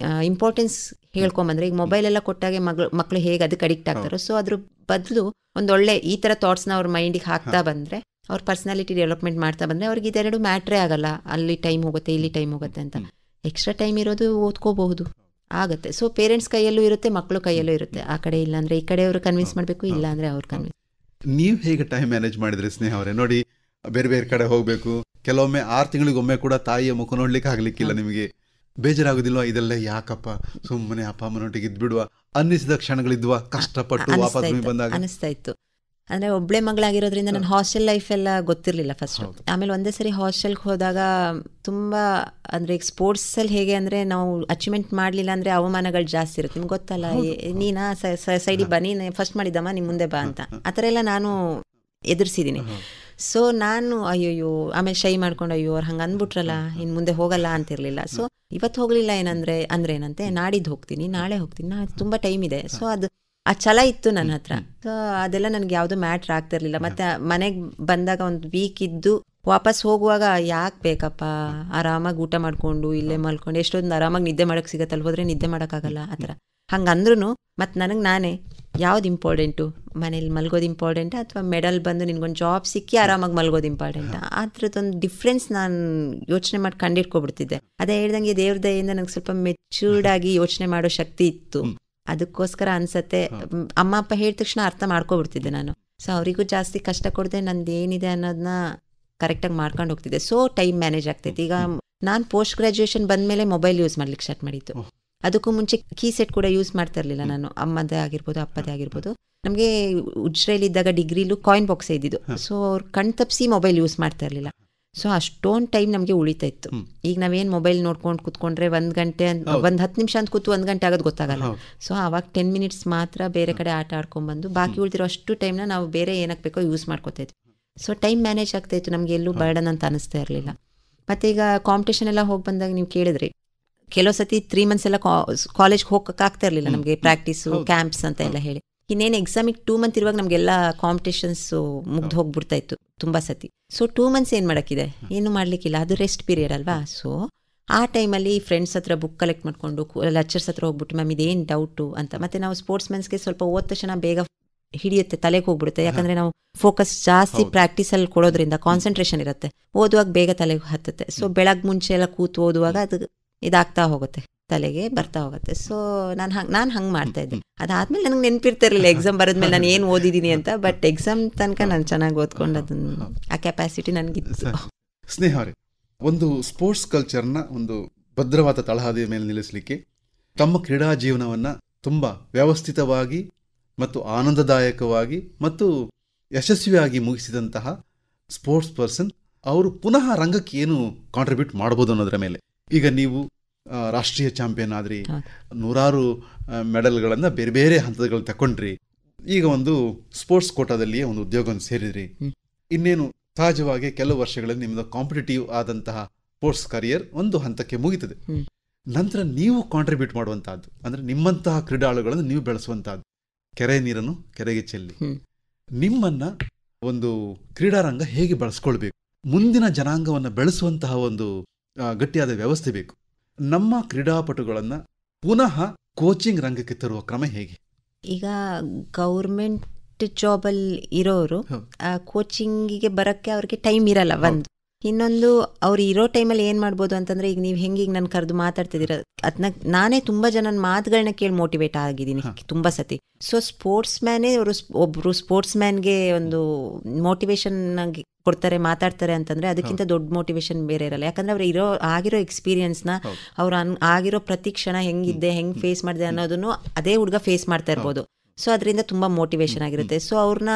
ಇಂಪಾರ್ಟೆನ್ಸ್ ಹೇಳ್ಕೊಂಬಂದ್ರೆ, ಈಗ ಮೊಬೈಲ್ ಎಲ್ಲ ಕೊಟ್ಟಾಗೆ ಮಕ್ಕಳು ಹೇಗೆ ಅದಕ್ಕೆ ಅಡಿಕ್ಟ್ ಆಗ್ತಾರೋ, ಸೊ ಅದ್ರ ಬದಲು ಒಂದೊಳ್ಳೆ ಈ ಥರ ಥಾಟ್ಸ್ನ ಅವ್ರ ಮೈಂಡಿಗೆ ಹಾಕ್ತಾ ಬಂದರೆ ಅವ್ರ ಪರ್ಸನಾಲಿಟಿ ಡೆವಲಪ್ಮೆಂಟ್ ಮಾಡ್ತಾ ಬಂದರೆ ಅವ್ರಿಗೆ ಇದೆರಡು ಮ್ಯಾಟ್ರೇ ಆಗಲ್ಲ, ಅಲ್ಲಿ ಟೈಮ್ ಹೋಗುತ್ತೆ ಇಲ್ಲಿ ಟೈಮ್ ಹೋಗುತ್ತೆ ಅಂತ. ಎಕ್ಸ್ಟ್ರಾ ಟೈಮ್ ಇರೋದು ಓದ್ಕೋಬಹುದು ಆಗುತ್ತೆ. ಸೊ ಪೇರೆಂಟ್ಸ್ ಕೈಯಲ್ಲೂ ಇರುತ್ತೆ, ಮಕ್ಕಳು ಕೈಯಲ್ಲೂ ಇರುತ್ತೆ. ಆ ಕಡೆ ಇಲ್ಲಾಂದರೆ ಈ ಕಡೆ ಅವರು ಕನ್ವಿನ್ಸ್ ಮಾಡಬೇಕು, ಇಲ್ಲಾಂದರೆ ಅವ್ರು ಕನ್ವಿನ್ಸ್. ನೀವು ಹೇಗೆ ಟೈಮ್ ಮ್ಯಾನೇಜ್ ಮಾಡಿದ್ರಿ ಸ್ನೇಹ ಅವರೇ? ನೋಡಿ, ಬೇರೆ ಬೇರೆ ಕಡೆ ಹೋಗಬೇಕು, ಕೆಲವೊಮ್ಮೆ 6 ತಿಂಗಳಿಗೊಮ್ಮೆ ಕೂಡ ತಾಯಿಯ ಮುಖ ನೋಡ್ಲಿಕ್ಕೆ ಆಗ್ಲಿಕ್ಕಿಲ್ಲ. ನಿಮಗೆ ಬೇಜಾರಾಗುದಿಲ್ವಾ? ಇದೆಲ್ಲ ಯಾಕಪ್ಪ, ಸುಮ್ಮನೆ ಅಪ್ಪ ಅಮ್ಮನೊಟ್ಟಿಗೆ ಇದ್ಬಿಡುವ ಅನ್ನಿಸಿದ ಕ್ಷಣಗಳಿದ್ವಾ? ಕಷ್ಟಪಟ್ಟು ವಾಪಸ್ ಬಂದಾಗ ಅನಿಸ್ತಾ ಇತ್ತು. ಅಂದರೆ ಒಬ್ಬಳೆ ಮಗಳಾಗಿರೋದ್ರಿಂದ ನನ್ನ ಹಾಸ್ಟೆಲ್ ಲೈಫ್ ಎಲ್ಲ ಗೊತ್ತಿರಲಿಲ್ಲ ಫಸ್ಟ್. ಆಮೇಲೆ ಒಂದೇ ಸರಿ ಹಾಸ್ಟೆಲ್ಗೆ ಹೋದಾಗ ತುಂಬ ಅಂದರೆ ಈಗ ಸ್ಪೋರ್ಟ್ಸಲ್ಲಿ ಹೇಗೆ ಅಂದರೆ ನಾವು ಅಚೀವ್ಮೆಂಟ್ ಮಾಡಲಿಲ್ಲ ಅಂದರೆ ಅವಮಾನಗಳು ಜಾಸ್ತಿ ಇರುತ್ತೆ. ನಿಮ್ಗೆ ಗೊತ್ತಲ್ಲ, ನೀನಾ ಸೈಡಿಗೆ ಬಾ, ನೀನು ಫಸ್ಟ್ ಮಾಡಿದ್ದಮ್ಮ, ನಿಮ್ಮ ಮುಂದೆ ಬಾ ಅಂತ. ಆ ಥರ ಎಲ್ಲ ನಾನು ಎದುರಿಸಿದ್ದೀನಿ. ಸೊ ನಾನು ಅಯ್ಯೋಯ್ಯೋ, ಆಮೇಲೆ ಶೈ ಮಾಡ್ಕೊಂಡು ಅಯ್ಯೋ ಅವ್ರು ಹಂಗೆ ಅಂದ್ಬಿಟ್ರಲ್ಲ, ಇನ್ನು ಮುಂದೆ ಹೋಗಲ್ಲ ಅಂತಿರಲಿಲ್ಲ. ಸೊ ಇವತ್ತು ಹೋಗಲಿಲ್ಲ ಅಂದರೆ ಏನಂತೆ, ನಾಡಿದ್ದು ಹೋಗ್ತೀನಿ, ನಾಳೆ ಹೋಗ್ತೀನಿ, ತುಂಬ ಟೈಮ್ ಇದೆ. ಸೊ ಅದು ಆ ಛಲ ಇತ್ತು ನನ್ನ ಹತ್ರ. ಸೊ ಅದೆಲ್ಲ ನನಗೆ ಯಾವುದು ಮ್ಯಾಟ್ರ್ ಆಗ್ತಿರ್ಲಿಲ್ಲ. ಮತ್ತು ಮನೆಗೆ ಬಂದಾಗ ಒಂದು ವೀಕ್ ಇದ್ದು ವಾಪಸ್ ಹೋಗುವಾಗ ಯಾಕೆ ಬೇಕಪ್ಪ, ಆರಾಮಾಗಿ ಊಟ ಮಾಡಿಕೊಂಡು ಇಲ್ಲೇ ಮಲ್ಕೊಂಡು ಎಷ್ಟೊಂದು ಆರಾಮಾಗಿ ನಿದ್ದೆ ಮಾಡೋಕ್ಕೆ ಸಿಗತ್ತಲ್ಲ, ಹೋದರೆ ನಿದ್ದೆ ಮಾಡೋಕ್ಕಾಗಲ್ಲ ಆ ಥರ. ಹಂಗಂದ್ರೂ ಮತ್ತು ನನಗೆ ನಾನೇ ಯಾವ್ದು ಇಂಪಾರ್ಟೆಂಟು, ಮನೇಲಿ ಮಲ್ಗೋದು ಇಂಪಾರ್ಟೆಂಟಾ ಅಥವಾ ಮೆಡಲ್ ಬಂದು ನಿನ್ಗೊಂದು ಜಾಬ್ ಸಿಕ್ಕಿ ಆರಾಮಾಗಿ ಮಲ್ಗೋದು ಇಂಪಾರ್ಟೆಂಟಾ? ಆ ಥರದ್ದೊಂದು ಡಿಫ್ರೆನ್ಸ್ ನಾನು ಯೋಚನೆ ಮಾಡಿ ಕಂಡಿಡ್ಕೊಬಿಡ್ತಿದ್ದೆ. ಅದೇ ಹೇಳ್ದಂಗೆ ದೇವ್ರ ದಯೆಯಿಂದ ನನಗೆ ಸ್ವಲ್ಪ ಮೆಚ್ಯೂರ್ಡ್ ಆಗಿ ಯೋಚನೆ ಮಾಡೋ ಶಕ್ತಿ ಇತ್ತು. ಅದಕ್ಕೋಸ್ಕರ ಅನ್ಸತ್ತೆ ಅಮ್ಮ ಅಪ್ಪ ಹೇಳಿದ ತಕ್ಷಣ ಅರ್ಥ ಮಾಡ್ಕೊಬಿಡ್ತಿದ್ದೆ ನಾನು. ಸೊ ಅವರಿಗೂ ಜಾಸ್ತಿ ಕಷ್ಟ ಕೊಡದೆ ನಂದು ಏನಿದೆ ಅನ್ನೋದನ್ನ ಕರೆಕ್ಟಾಗಿ ಮಾಡ್ಕೊಂಡು ಹೋಗ್ತಿದ್ದೆ. ಸೊ ಟೈಮ್ ಮ್ಯಾನೇಜ್ ಆಗ್ತೈತೆ. ಈಗ ನಾನು ಪೋಸ್ಟ್ ಗ್ರಾಜುಯೇಷನ್ ಬಂದಮೇಲೆ ಮೊಬೈಲ್ ಯೂಸ್ ಮಾಡ್ಲಿಕ್ಕೆ ಸ್ಟಾರ್ಟ್ ಮಾಡಿದ್ದು. ಅದಕ್ಕೂ ಮುಂಚೆ ಕೀ ಸೆಟ್ ಕೂಡ ಯೂಸ್ ಮಾಡ್ತಾ ಇರಲಿಲ್ಲ ನಾನು. ಅಮ್ಮದೇ ಆಗಿರ್ಬೋದು ಅಪ್ಪದೇ ಆಗಿರ್ಬೋದು. ನಮಗೆ ಉಜ್ರೆಯಲ್ಲಿದ್ದಾಗ ಡಿಗ್ರಿಲೂ ಕಾಯಿನ್ ಬಾಕ್ಸೇ ಇದ್ದಿದ್ದು. ಸೊ ಅವ್ರು ಕಣ್ ತಪ್ಪಿಸಿ ಮೊಬೈಲ್ ಯೂಸ್ ಮಾಡ್ತಾ ಇರಲಿಲ್ಲ. ಸೊ ಅಷ್ಟೊಂದು ಟೈಮ್ ನಮಗೆ ಉಳಿತಾ ಇತ್ತು. ಈಗ ನಾವೇನು ಮೊಬೈಲ್ ನೋಡ್ಕೊಂಡು ಕೂತ್ಕೊಂಡ್ರೆ 1 ಗಂಟೆ ಒಂದು 10 ನಿಮಿಷ ಅಂತ ಕೂತು 1 ಗಂಟೆ ಆಗೋದು ಗೊತ್ತಾಗಲ್ಲ. ಸೊ ಆವಾಗ 10 ಮಿನಿಟ್ಸ್ ಮಾತ್ರ ಬೇರೆ ಕಡೆ ಆಟ ಆಡ್ಕೊಂಡ್ಬಂದು ಬಾಕಿ ಉಳಿದಿರೋ ಅಷ್ಟು ಟೈಮ್ನ ನಾವು ಬೇರೆ ಏನಕ್ಕೆ ಬೇಕೋ ಯೂಸ್ ಮಾಡ್ಕೋತಾ ಇದ್ವಿ. ಸೊ ಟೈಮ್ ಮ್ಯಾನೇಜ್ ಆಗ್ತಾ ಇತ್ತು, ನಮಗೆ ಎಲ್ಲೂ ಬರ್ಡನ್ ಅಂತ ಅನಿಸ್ತಾ ಇರಲಿಲ್ಲ. ಮತ್ತು ಈಗ ಕಾಂಪಿಟೇಷನ್ ಎಲ್ಲ ಹೋಗಿ ಬಂದಾಗ ನೀವು ಕೇಳಿದ್ರಿ, ಕೆಲವು ಸತಿ 3 ಮಂತ್ಸ್ ಎಲ್ಲ ಕಾಲೇಜ್ಗೆ ಹೋಗಕ್ಕಾಗ್ತಾ ಇರಲಿಲ್ಲ ನಮಗೆ, ಪ್ರಾಕ್ಟೀಸು ಕ್ಯಾಂಪ್ಸ್ ಅಂತ ಎಲ್ಲ ಹೇಳಿ. ಇನ್ನೇನು ಎಕ್ಸಾಮಿಗೆ 2 ಮಂತ್ ಇರುವಾಗ ನಮಗೆಲ್ಲ ಕಾಂಪಿಟೇಷನ್ಸು ಮುಗ್ದು ಹೋಗ್ಬಿಡ್ತಾ ಇತ್ತು ತುಂಬ ಸತಿ. ಸೊ 2 ಮಂತ್ಸ್ ಏನು ಮಾಡೋಕ್ಕಿದೆ, ಏನು ಮಾಡಲಿಕ್ಕಿಲ್ಲ, ಅದು ರೆಸ್ಟ್ ಪೀರಿಯಡ್ ಅಲ್ವಾ. ಸೊ ಆ ಟೈಮಲ್ಲಿ ಫ್ರೆಂಡ್ಸ್ ಹತ್ರ ಬುಕ್ ಕಲೆಕ್ಟ್ ಮಾಡಿಕೊಂಡು ಲೆಕ್ಚರ್ಸ್ ಹತ್ರ ಹೋಗ್ಬಿಟ್ಟು ಮ್ಯಾಮ್ ಇದೇನು ಡೌಟು ಅಂತ. ಮತ್ತು ನಾವು ಸ್ಪೋರ್ಟ್ಸ್ ಮೆನ್ಸ್ಗೆ ಸ್ವಲ್ಪ ಓದ ತಕ್ಷಣ ಬೇಗ ಹಿಡಿಯುತ್ತೆ, ತಲೆಗೆ ಹೋಗ್ಬಿಡುತ್ತೆ. ಯಾಕಂದರೆ ನಾವು ಫೋಕಸ್ ಜಾಸ್ತಿ ಪ್ರಾಕ್ಟೀಸಲ್ಲಿ ಕೊಡೋದ್ರಿಂದ ಕಾನ್ಸಂಟ್ರೇಷನ್ ಇರುತ್ತೆ, ಓದುವಾಗ ಬೇಗ ತಲೆಗೆ ಹತ್ತುತ್ತೆ. ಸೊ ಬೆಳಗ್ಗೆ ಮುಂಚೆ ಎಲ್ಲ ಕೂತು ಓದುವಾಗ ಅದು ಇದಾಗ್ತಾ ಹೋಗುತ್ತೆ, ತಲೆಗೆ ಬರ್ತಾ ಹೋಗುತ್ತೆ. ಸೊ ನಾನು ಹಂಗೆ ಮಾಡ್ತಾ ಇದ್ದೆ. ಅದಾದ್ಮೇಲೆ ನನಗೆ ನೆನಪಿರ್ತಿರ್ಲಿಲ್ಲ ಎಕ್ಸಾಮ್ ಬರೋದ್ಮೇಲೆ ನಾನು ಏನು ಓದಿದ್ದೀನಿ ಅಂತ. ಬಟ್ ಎಕ್ಸಾಮ್ ತನಕ ನಾನು ಚೆನ್ನಾಗಿ ಓದ್ಕೊಂಡು ಅದನ್ನು ಆ ಕೆಪಾಸಿಟಿ ನನಗಿತ್ತು. ಸ್ನೇಹ ಅವರೇ, ಒಂದು ಸ್ಪೋರ್ಟ್ಸ್ ಕಲ್ಚರ್ನ ಒಂದು ಭದ್ರವಾದ ತಳಹದಿಯ ಮೇಲೆ ನಿಲ್ಲಿಸಲಿಕ್ಕೆ ತಮ್ಮ ಕ್ರೀಡಾ ಜೀವನವನ್ನು ತುಂಬ ವ್ಯವಸ್ಥಿತವಾಗಿ ಮತ್ತು ಆನಂದದಾಯಕವಾಗಿ ಮತ್ತು ಯಶಸ್ವಿಯಾಗಿ ಮುಗಿಸಿದಂತಹ ಸ್ಪೋರ್ಟ್ಸ್ ಪರ್ಸನ್ ಅವರು ಪುನಃ ರಂಗಕ್ಕೆ ಏನು ಕಾಂಟ್ರಿಬ್ಯೂಟ್ ಮಾಡ್ಬೋದು ಅನ್ನೋದರ ಮೇಲೆ. ಈಗ ನೀವು ರಾಷ್ಟ್ರೀಯ ಚಾಂಪಿಯನ್ ಆದ್ರಿ, 100 ಮೆಡಲ್ಗಳನ್ನು ಬೇರೆ ಬೇರೆ ಹಂತಗಳು ತಗೊಂಡ್ರಿ. ಈಗ ಒಂದು ಸ್ಪೋರ್ಟ್ಸ್ ಕೋಟಾದಲ್ಲಿಯೇ ಒಂದು ಉದ್ಯೋಗವನ್ನು ಸೇರಿದ್ರಿ. ಇನ್ನೇನು ಸಹಜವಾಗಿ ಕೆಲವು ವರ್ಷಗಳಲ್ಲಿ ನಿಮ್ಮದು ಕಾಂಪಿಟೇಟಿವ್ ಆದಂತಹ ಸ್ಪೋರ್ಟ್ಸ್ ಕರಿಯರ್ ಒಂದು ಹಂತಕ್ಕೆ ಮುಗಿತದೆ. ನಂತರ ನೀವು ಕಾಂಟ್ರಿಬ್ಯೂಟ್ ಮಾಡುವಂತಹದ್ದು ಅಂದ್ರೆ ನಿಮ್ಮಂತಹ ಕ್ರೀಡಾಳುಗಳನ್ನು ನೀವು ಬೆಳೆಸುವಂತಹದ್ದು. ಕೆರೆ ನೀರನ್ನು ಕೆರೆಗೆ ಚೆಲ್ಲಿ ನಿಮ್ಮನ್ನ ಒಂದು ಕ್ರೀಡಾರಂಗ ಹೇಗೆ ಬಳಸ್ಕೊಳ್ಬೇಕು, ಮುಂದಿನ ಜನಾಂಗವನ್ನು ಬೆಳೆಸುವಂತಹ ಒಂದು ಗಟ್ಟಿಯಾದ ವ್ಯವಸ್ಥೆ ಬೇಕು. ನಮ್ಮ ಕ್ರೀಡಾಪಟುಗಳನ್ನು ಪುನಃ ಕೋಚಿಂಗ್ ರಂಗಕ್ಕೆ ತರುವ ಕ್ರಮ ಹೇಗೆ? ಈಗ ಗೌರ್ಮೆಂಟ್ ಜಾಬಲ್ಲಿ ಇರೋರು ಕೋಚಿಂಗಿಗೆ ಬರೋಕ್ಕೆ ಅವ್ರಿಗೆ ಟೈಮ್ ಇರಲ್ಲ. ಒಂದು ಇನ್ನೊಂದು ಅವ್ರು ಇರೋ ಟೈಮಲ್ಲಿ ಏನು ಮಾಡ್ಬೋದು ಅಂತಂದರೆ, ಈಗ ನೀವು ಹೆಂಗೆ ಈಗ ನಾನು ಕರೆದು ಮಾತಾಡ್ತಿದ್ದೀರ ಅದನ್ನ ನಾನೇ ತುಂಬ ಜನ ಮಾತುಗಳನ್ನ ಕೇಳಿ ಮೋಟಿವೇಟ್ ಆಗಿದ್ದೀನಿ ತುಂಬ ಸತಿ. ಸೊ ಸ್ಪೋರ್ಟ್ಸ್ ಮ್ಯಾನೇ ಒಬ್ಬರು ಸ್ಪೋರ್ಟ್ಸ್ ಮ್ಯಾನ್ಗೆ ಒಂದು ಮೋಟಿವೇಶನ್ ಕೊಡ್ತಾರೆ, ಮಾತಾಡ್ತಾರೆ ಅಂತಂದರೆ ಅದಕ್ಕಿಂತ ದೊಡ್ಡ ಮೋಟಿವೇಶನ್ ಬೇರೆ ಇರಲ್ಲ. ಯಾಕಂದರೆ ಅವ್ರು ಆಗಿರೋ ಎಕ್ಸ್ಪೀರಿಯನ್ಸ್ನ ಅವ್ರು ಆಗಿರೋ ಪ್ರತಿ ಕ್ಷಣ ಹೆಂಗಿದ್ದೆ, ಹೆಂಗೆ ಫೇಸ್ ಮಾಡಿದೆ ಅನ್ನೋದನ್ನು ಅದೇ ಹುಡುಗ ಫೇಸ್ ಮಾಡ್ತಾ ಇರ್ಬೋದು. ಸೊ ಅದರಿಂದ ತುಂಬ ಮೋಟಿವೇಶನ್ ಆಗಿರುತ್ತೆ. ಸೊ ಅವ್ರನ್ನ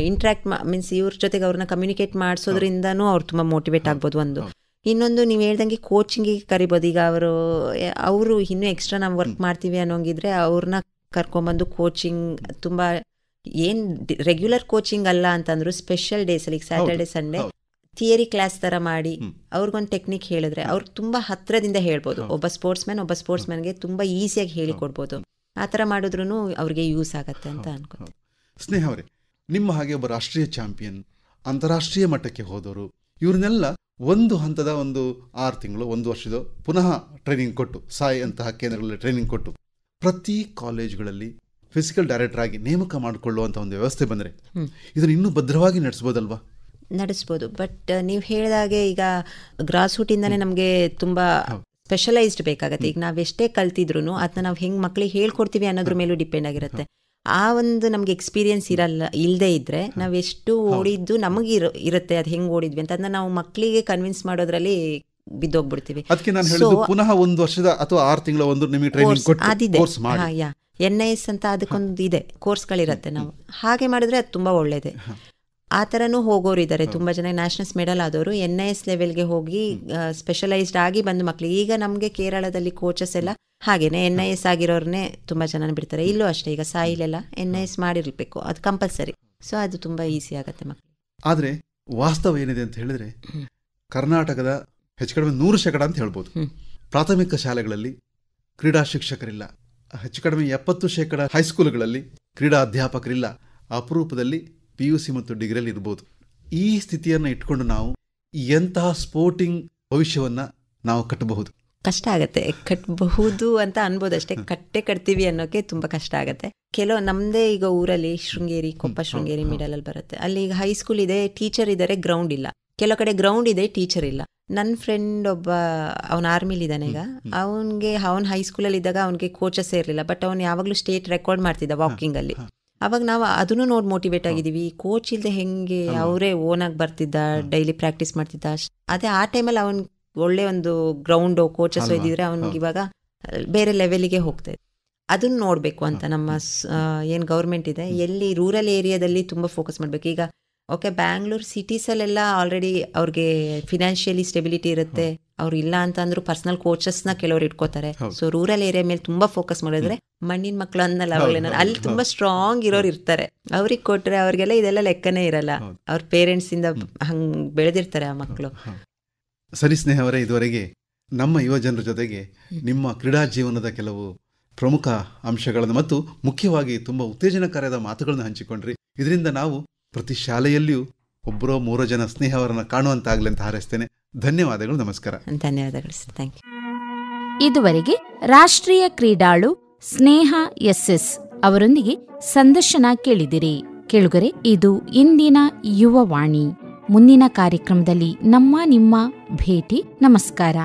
ಇಂಟ್ರ್ಯಾಕ್ಟ್ ಮೀನ್ಸ್ ಇವ್ರ ಜೊತೆಗೆ ಅವ್ರನ್ನ ಕಮ್ಯುನಿಕೇಟ್ ಮಾಡಿಸೋದ್ರಿಂದನೂ ಅವ್ರು ತುಂಬ ಮೋಟಿವೇಟ್ ಆಗ್ಬೋದು. ಒಂದು ಇನ್ನೊಂದು ನೀವು ಹೇಳ್ದಂಗೆ ಕೋಚಿಂಗಿಗೆ ಕರಿಬೋದು. ಈಗ ಅವರು ಇನ್ನೂ ಎಕ್ಸ್ಟ್ರಾ ನಾವು ವರ್ಕ್ ಮಾಡ್ತೀವಿ ಅನ್ನೋಂಗಿದ್ರೆ ಅವ್ರನ್ನ ಕರ್ಕೊಂಬಂದು ಕೋಚಿಂಗ್ ತುಂಬ ಏನು ರೆಗ್ಯುಲರ್ ಕೋಚಿಂಗ್ ಅಲ್ಲ ಅಂತಂದ್ರು ಸ್ಪೆಷಲ್ ಡೇಸಲ್ಲಿ ಈಗ ಸ್ಯಾಟರ್ಡೆ ಸಂಡೇ ಥಿಯರಿ ಕ್ಲಾಸ್ ಥರ ಮಾಡಿ ಅವ್ರಿಗೊಂದು ಟೆಕ್ನಿಕ್ ಹೇಳಿದ್ರೆ ಅವ್ರು ತುಂಬ ಹತ್ತಿರದಿಂದ ಹೇಳ್ಬೋದು. ಒಬ್ಬ ಸ್ಪೋರ್ಟ್ಸ್ ಮ್ಯಾನ್ಗೆ ತುಂಬ ಈಸಿಯಾಗಿ ಹೇಳಿಕೊಡ್ಬೋದು. ಆ ಥರ ಮಾಡಿದ್ರೂ ಅವ್ರಿಗೆ ಯೂಸ್ ಆಗತ್ತೆ ಅಂತ ಅನ್ಕೋತೀನಿ. ಸ್ನೇಹ ಅವರೇ, ನಿಮ್ಮ ಹಾಗೆ ಒಬ್ಬ ರಾಷ್ಟ್ರೀಯ ಚಾಂಪಿಯನ್, ಅಂತಾರಾಷ್ಟ್ರೀಯ ಮಟ್ಟಕ್ಕೆ ಹೋದವರು, ಇವ್ರನ್ನೆಲ್ಲ ಒಂದು ಹಂತದ ಒಂದು 6 ತಿಂಗಳು 1 ವರ್ಷದ ಪುನಃ ಟ್ರೈನಿಂಗ್ ಕೊಟ್ಟು ಸಾಯಿ ಅಂತಹ ಕೇಂದ್ರಗಳಲ್ಲಿ ಟ್ರೈನಿಂಗ್ ಕೊಟ್ಟು ಪ್ರತಿ ಕಾಲೇಜುಗಳಲ್ಲಿ ಫಿಸಿಕಲ್ ಡೈರೆಕ್ಟರ್ ಆಗಿ ನೇಮಕ ಮಾಡಿಕೊಳ್ಳುವಂಥ ಒಂದು ವ್ಯವಸ್ಥೆ ಬಂದರೆ ಇದನ್ನು ಇನ್ನೂ ಭದ್ರವಾಗಿ ನಡೆಸ್ಬೋದಲ್ವಾ? ನಡೆಸ್ಬೋದು. ಬಟ್ ನೀವು ಹೇಳಿದಾಗೆ ಈಗ ಗ್ರಾಸ್ ರೂಟ್ ಇಂದಾನೆ ನಮಗೆ ತುಂಬಾ ಸ್ಪೆಷಲೈಸ್ಡ್ ಬೇಕಾಗತ್ತೆ. ಈಗ ನಾವೆಷ್ಟೇ ಕಲ್ತಿದ್ರು ಅದನ್ನ ನಾವು ಹೆಂಗ್ ಮಕ್ಳಿಗೆ ಹೇಳ್ಕೊಡ್ತೀವಿ ಅನ್ನೋದ್ರ ಮೇಲೂ ಡಿಪೆಂಡ್ ಆಗಿರುತ್ತೆ. ಆ ಒಂದು ನಮ್ಗೆ ಎಕ್ಸ್ಪೀರಿಯನ್ಸ್ ಇಲ್ಲದೆ ಇದ್ರೆ ನಾವೆಷ್ಟು ಓಡಿದ್ದು ನಮಗೆ ಇರುತ್ತೆ, ಅದು ಹೆಂಗ್ ಓಡಿದ್ವಿ ಅಂತ ಅದನ್ನ ನಾವು ಮಕ್ಕಳಿಗೆ ಕನ್ವಿನ್ಸ್ ಮಾಡೋದ್ರಲ್ಲಿ ಬಿದ್ದೋಗ್ಬಿಡ್ತೀವಿ. ಅದಕ್ಕೆ ನಾನು ಹೇಳಿದ್ದು ಪುನಃ 1 ವರ್ಷದ ಅಥವಾ 6 ತಿಂಗಳ ಒಂದು ನಿಮಗೆ ಟ್ರೈನಿಂಗ್ ಕೊಟ್ಟು ಕೋರ್ಸ್ ಮಾಡಿ. NIS ಅಂತ ಅದಕ್ಕೊಂದು ಇದೆ, ಕೋರ್ಸ್ಗಳಿರತ್ತೆ. ನಾವು ಹಾಗೆ ಮಾಡಿದ್ರೆ ಅದು ತುಂಬಾ ಒಳ್ಳೇದೆ. ಆ ಥರನೂ ಹೋಗೋರು ಇದ್ದಾರೆ, ತುಂಬ ಜನ ನ್ಯಾಷನಲ್ಸ್ ಮೆಡಲ್ ಆದವರು NIS ಲೆವೆಲ್ಗೆ ಹೋಗಿ ಸ್ಪೆಷಲೈಸ್ಡ್ ಆಗಿ ಬಂದು ಮಕ್ಕಳಿಗೆ. ಈಗ ನಮಗೆ ಕೇರಳದಲ್ಲಿ ಕೋಚಸ್ ಎಲ್ಲ ಹಾಗೇನೆ NIS ಆಗಿರೋರನ್ನೇ ತುಂಬ ಜನ ಬಿಡ್ತಾರೆ. ಇಲ್ಲೂ ಅಷ್ಟೇ, ಈಗ ಸಾಯಿಲೆಲ್ಲ NIS ಮಾಡಿರ್ಬೇಕು, ಅದು ಕಂಪಲ್ಸರಿ. ಸೊ ಅದು ತುಂಬ ಈಸಿ ಆಗುತ್ತೆ ಮಕ್ಕಳಿಗೆ. ಆದರೆ ವಾಸ್ತವ ಏನಿದೆ ಅಂತ ಹೇಳಿದ್ರೆ ಕರ್ನಾಟಕದ ಹೆಚ್ಚು ಕಡಿಮೆ 100% ಅಂತ ಹೇಳ್ಬೋದು ಪ್ರಾಥಮಿಕ ಶಾಲೆಗಳಲ್ಲಿ ಕ್ರೀಡಾ ಶಿಕ್ಷಕರಿಲ್ಲ. ಹೆಚ್ಚು ಕಡಿಮೆ 70% ಹೈಸ್ಕೂಲ್ಗಳಲ್ಲಿ ಕ್ರೀಡಾ ಅಧ್ಯಾಪಕರಿಲ್ಲ. ಅಪರೂಪದಲ್ಲಿ PUC ಮತ್ತು ಡಿಗ್ರಿಯಲ್ಲಿ ಇರ್ಬೋದು. ಈ ಸ್ಥಿತಿಯನ್ನು ಇಟ್ಕೊಂಡು ನಾವು ಎಂತಹ ಸ್ಪೋರ್ಟಿಂಗ್ ಭವಿಷ್ಯವನ್ನ ನಾವು ಕಟ್ಟಬಹುದು? ಕಷ್ಟ ಆಗತ್ತೆ. ಕಟ್ಟಬಹುದು ಅಂತ ಅನ್ಬೋದು ಅಷ್ಟೇ, ಕಟ್ತೀವಿ ಅನ್ನೋಕೆ ತುಂಬಾ ಕಷ್ಟ ಆಗತ್ತೆ. ಕೆಲವು ನಮ್ದೇ ಈಗ ಊರಲ್ಲಿ ಶೃಂಗೇರಿ, ಕೊಪ್ಪ ಶೃಂಗೇರಿ ಮಿಡಲ್ ಅಲ್ಲಿ ಬರುತ್ತೆ. ಅಲ್ಲಿ ಈಗ ಹೈಸ್ಕೂಲ್ ಇದೆ, ಟೀಚರ್ ಇದ್ದಾರೆ, ಗ್ರೌಂಡ್ ಇಲ್ಲ. ಕೆಲವು ಕಡೆ ಗ್ರೌಂಡ್ ಇದೆ, ಟೀಚರ್ ಇಲ್ಲ. ನನ್ನ ಫ್ರೆಂಡ್ ಒಬ್ಬ, ಅವನ ಆರ್ಮಿಲಿ ಇದ್ದಾನೆ ಈಗ. ಅವನ್ ಹೈಸ್ಕೂಲಲ್ಲಿ ಇದ್ದಾಗ ಅವನಿಗೆ ಕೋಚಸ್ಸೇ ಇರಲಿಲ್ಲ, ಬಟ್ ಅವ್ನು ಯಾವಾಗಲೂ ಸ್ಟೇಟ್ ರೆಕಾರ್ಡ್ ಮಾಡ್ತಿದ್ದ ವಾಕಿಂಗ್ ಅಲ್ಲಿ. ಅವಾಗ ನಾವು ಅದನ್ನು ನೋಡಿ ಮೋಟಿವೇಟ್ ಆಗಿದ್ದೀವಿ. ಕೋಚ್ ಇಲ್ಲದೆ ಹೆಂಗೆ, ಅವರೇ ಓನಾಗಿ ಬರ್ತಿದ್ದ, ಡೈಲಿ ಪ್ರಾಕ್ಟೀಸ್ ಮಾಡ್ತಿದ್ದ. ಅದೇ ಆ ಟೈಮಲ್ಲಿ ಅವನ್ ಒಳ್ಳೆ ಒಂದು ಗ್ರೌಂಡ್ ಕೋಚಸ್ ಇದ್ದಿದ್ರೆ ಅವ್ನಿಗೆ ಇವಾಗ ಬೇರೆ ಲೆವೆಲ್ಗೆ ಹೋಗ್ತದೆ. ಅದನ್ನ ನೋಡ್ಬೇಕು ಅಂತ ನಮ್ಮ ಏನ್ ಗೌರ್ಮೆಂಟ್ ಇದೆ, ಎಲ್ಲಿ ರೂರಲ್ ಏರಿಯಾದಲ್ಲಿ ತುಂಬಾ ಫೋಕಸ್ ಮಾಡ್ಬೇಕು. ಈಗ ಓಕೆ, ಬ್ಯಾಂಗ್ಳೂರ್ ಸಿಟೀಸಲ್ಲೆಲ್ಲ ಆಲ್ರೆಡಿ ಅವ್ರಿಗೆ ಫಿನಾನ್ಷಿಯಲಿ ಸ್ಟೆಬಿಲಿಟಿ ಇರುತ್ತೆ, ಅವ್ರು ಇಲ್ಲ ಅಂತ ಅಂದ್ರೂ ಪರ್ಸನಲ್ ಕೋಚಸ್ನ ಕೆಲವರು ಇಟ್ಕೋತಾರೆ. ಸೊ ರೂರಲ್ ಏರಿಯಾ ಮೇಲೆ ತುಂಬಾ ಫೋಕಸ್ ಮಾಡಿದ್ರೆ ಮಣ್ಣಿನ ಮಕ್ಕಳು ಅನ್ನಲ್ಲ, ಅಲ್ಲಿ ತುಂಬಾ ಸ್ಟ್ರಾಂಗ್ ಇರೋರು ಇರ್ತಾರೆ. ಅವ್ರಿಗೆ ಕೊಟ್ರೆ ಅವ್ರಿಗೆಲ್ಲ ಇದೆಲ್ಲ ಲೆಕ್ಕನೇ ಇರಲ್ಲ. ಅವ್ರ ಪೇರೆಂಟ್ಸ್ ಇಂದ ಹಂಗ್ ಬೆಳೆದಿರ್ತಾರೆ ಆ ಮಕ್ಕಳು. ಸರಿ ಸ್ನೇಹ ಅವರೇ, ಇದುವರೆಗೆ ನಮ್ಮ ಯುವ ಜನರ ಜೊತೆಗೆ ನಿಮ್ಮ ಕ್ರೀಡಾ ಜೀವನದ ಕೆಲವು ಪ್ರಮುಖ ಅಂಶಗಳನ್ನು ಮತ್ತು ಮುಖ್ಯವಾಗಿ ತುಂಬಾ ಉತ್ತೇಜನಕಾರಿಯಾದ ಮಾತುಗಳನ್ನು ಹಂಚಿಕೊಂಡ್ರಿ. ಇದರಿಂದ ನಾವು ಪ್ರತಿ ಶಾಲೆಯಲ್ಲಿಯೂ 1-3 ಜನ ಸ್ನೇಹ ಅವರನ್ನು ಕಾಣುವಂತಾಗಲಿ ಅಂತ ಹಾರೈಸ್ತೇನೆ. ಧನ್ಯವಾದಗಳು, ನಮಸ್ಕಾರ. ಧನ್ಯವಾದಗಳು ಸರ್, ಥ್ಯಾಂಕ್ ಯು. ಇದುವರೆಗೆ ರಾಷ್ಟ್ರೀಯ ಕ್ರೀಡಾಳು ಸ್ನೇಹ SS ಅವರೊಂದಿಗೆ ಸಂದರ್ಶನ ಕೇಳಿದಿರಿ. ಕೇಳುಗರೆ, ಇದು ಇಂದಿನ ಯುವವಾಣಿ. ಮುಂದಿನ ಕಾರ್ಯಕ್ರಮದಲ್ಲಿ ನಿಮ್ಮ ಭೇಟಿ. ನಮಸ್ಕಾರ.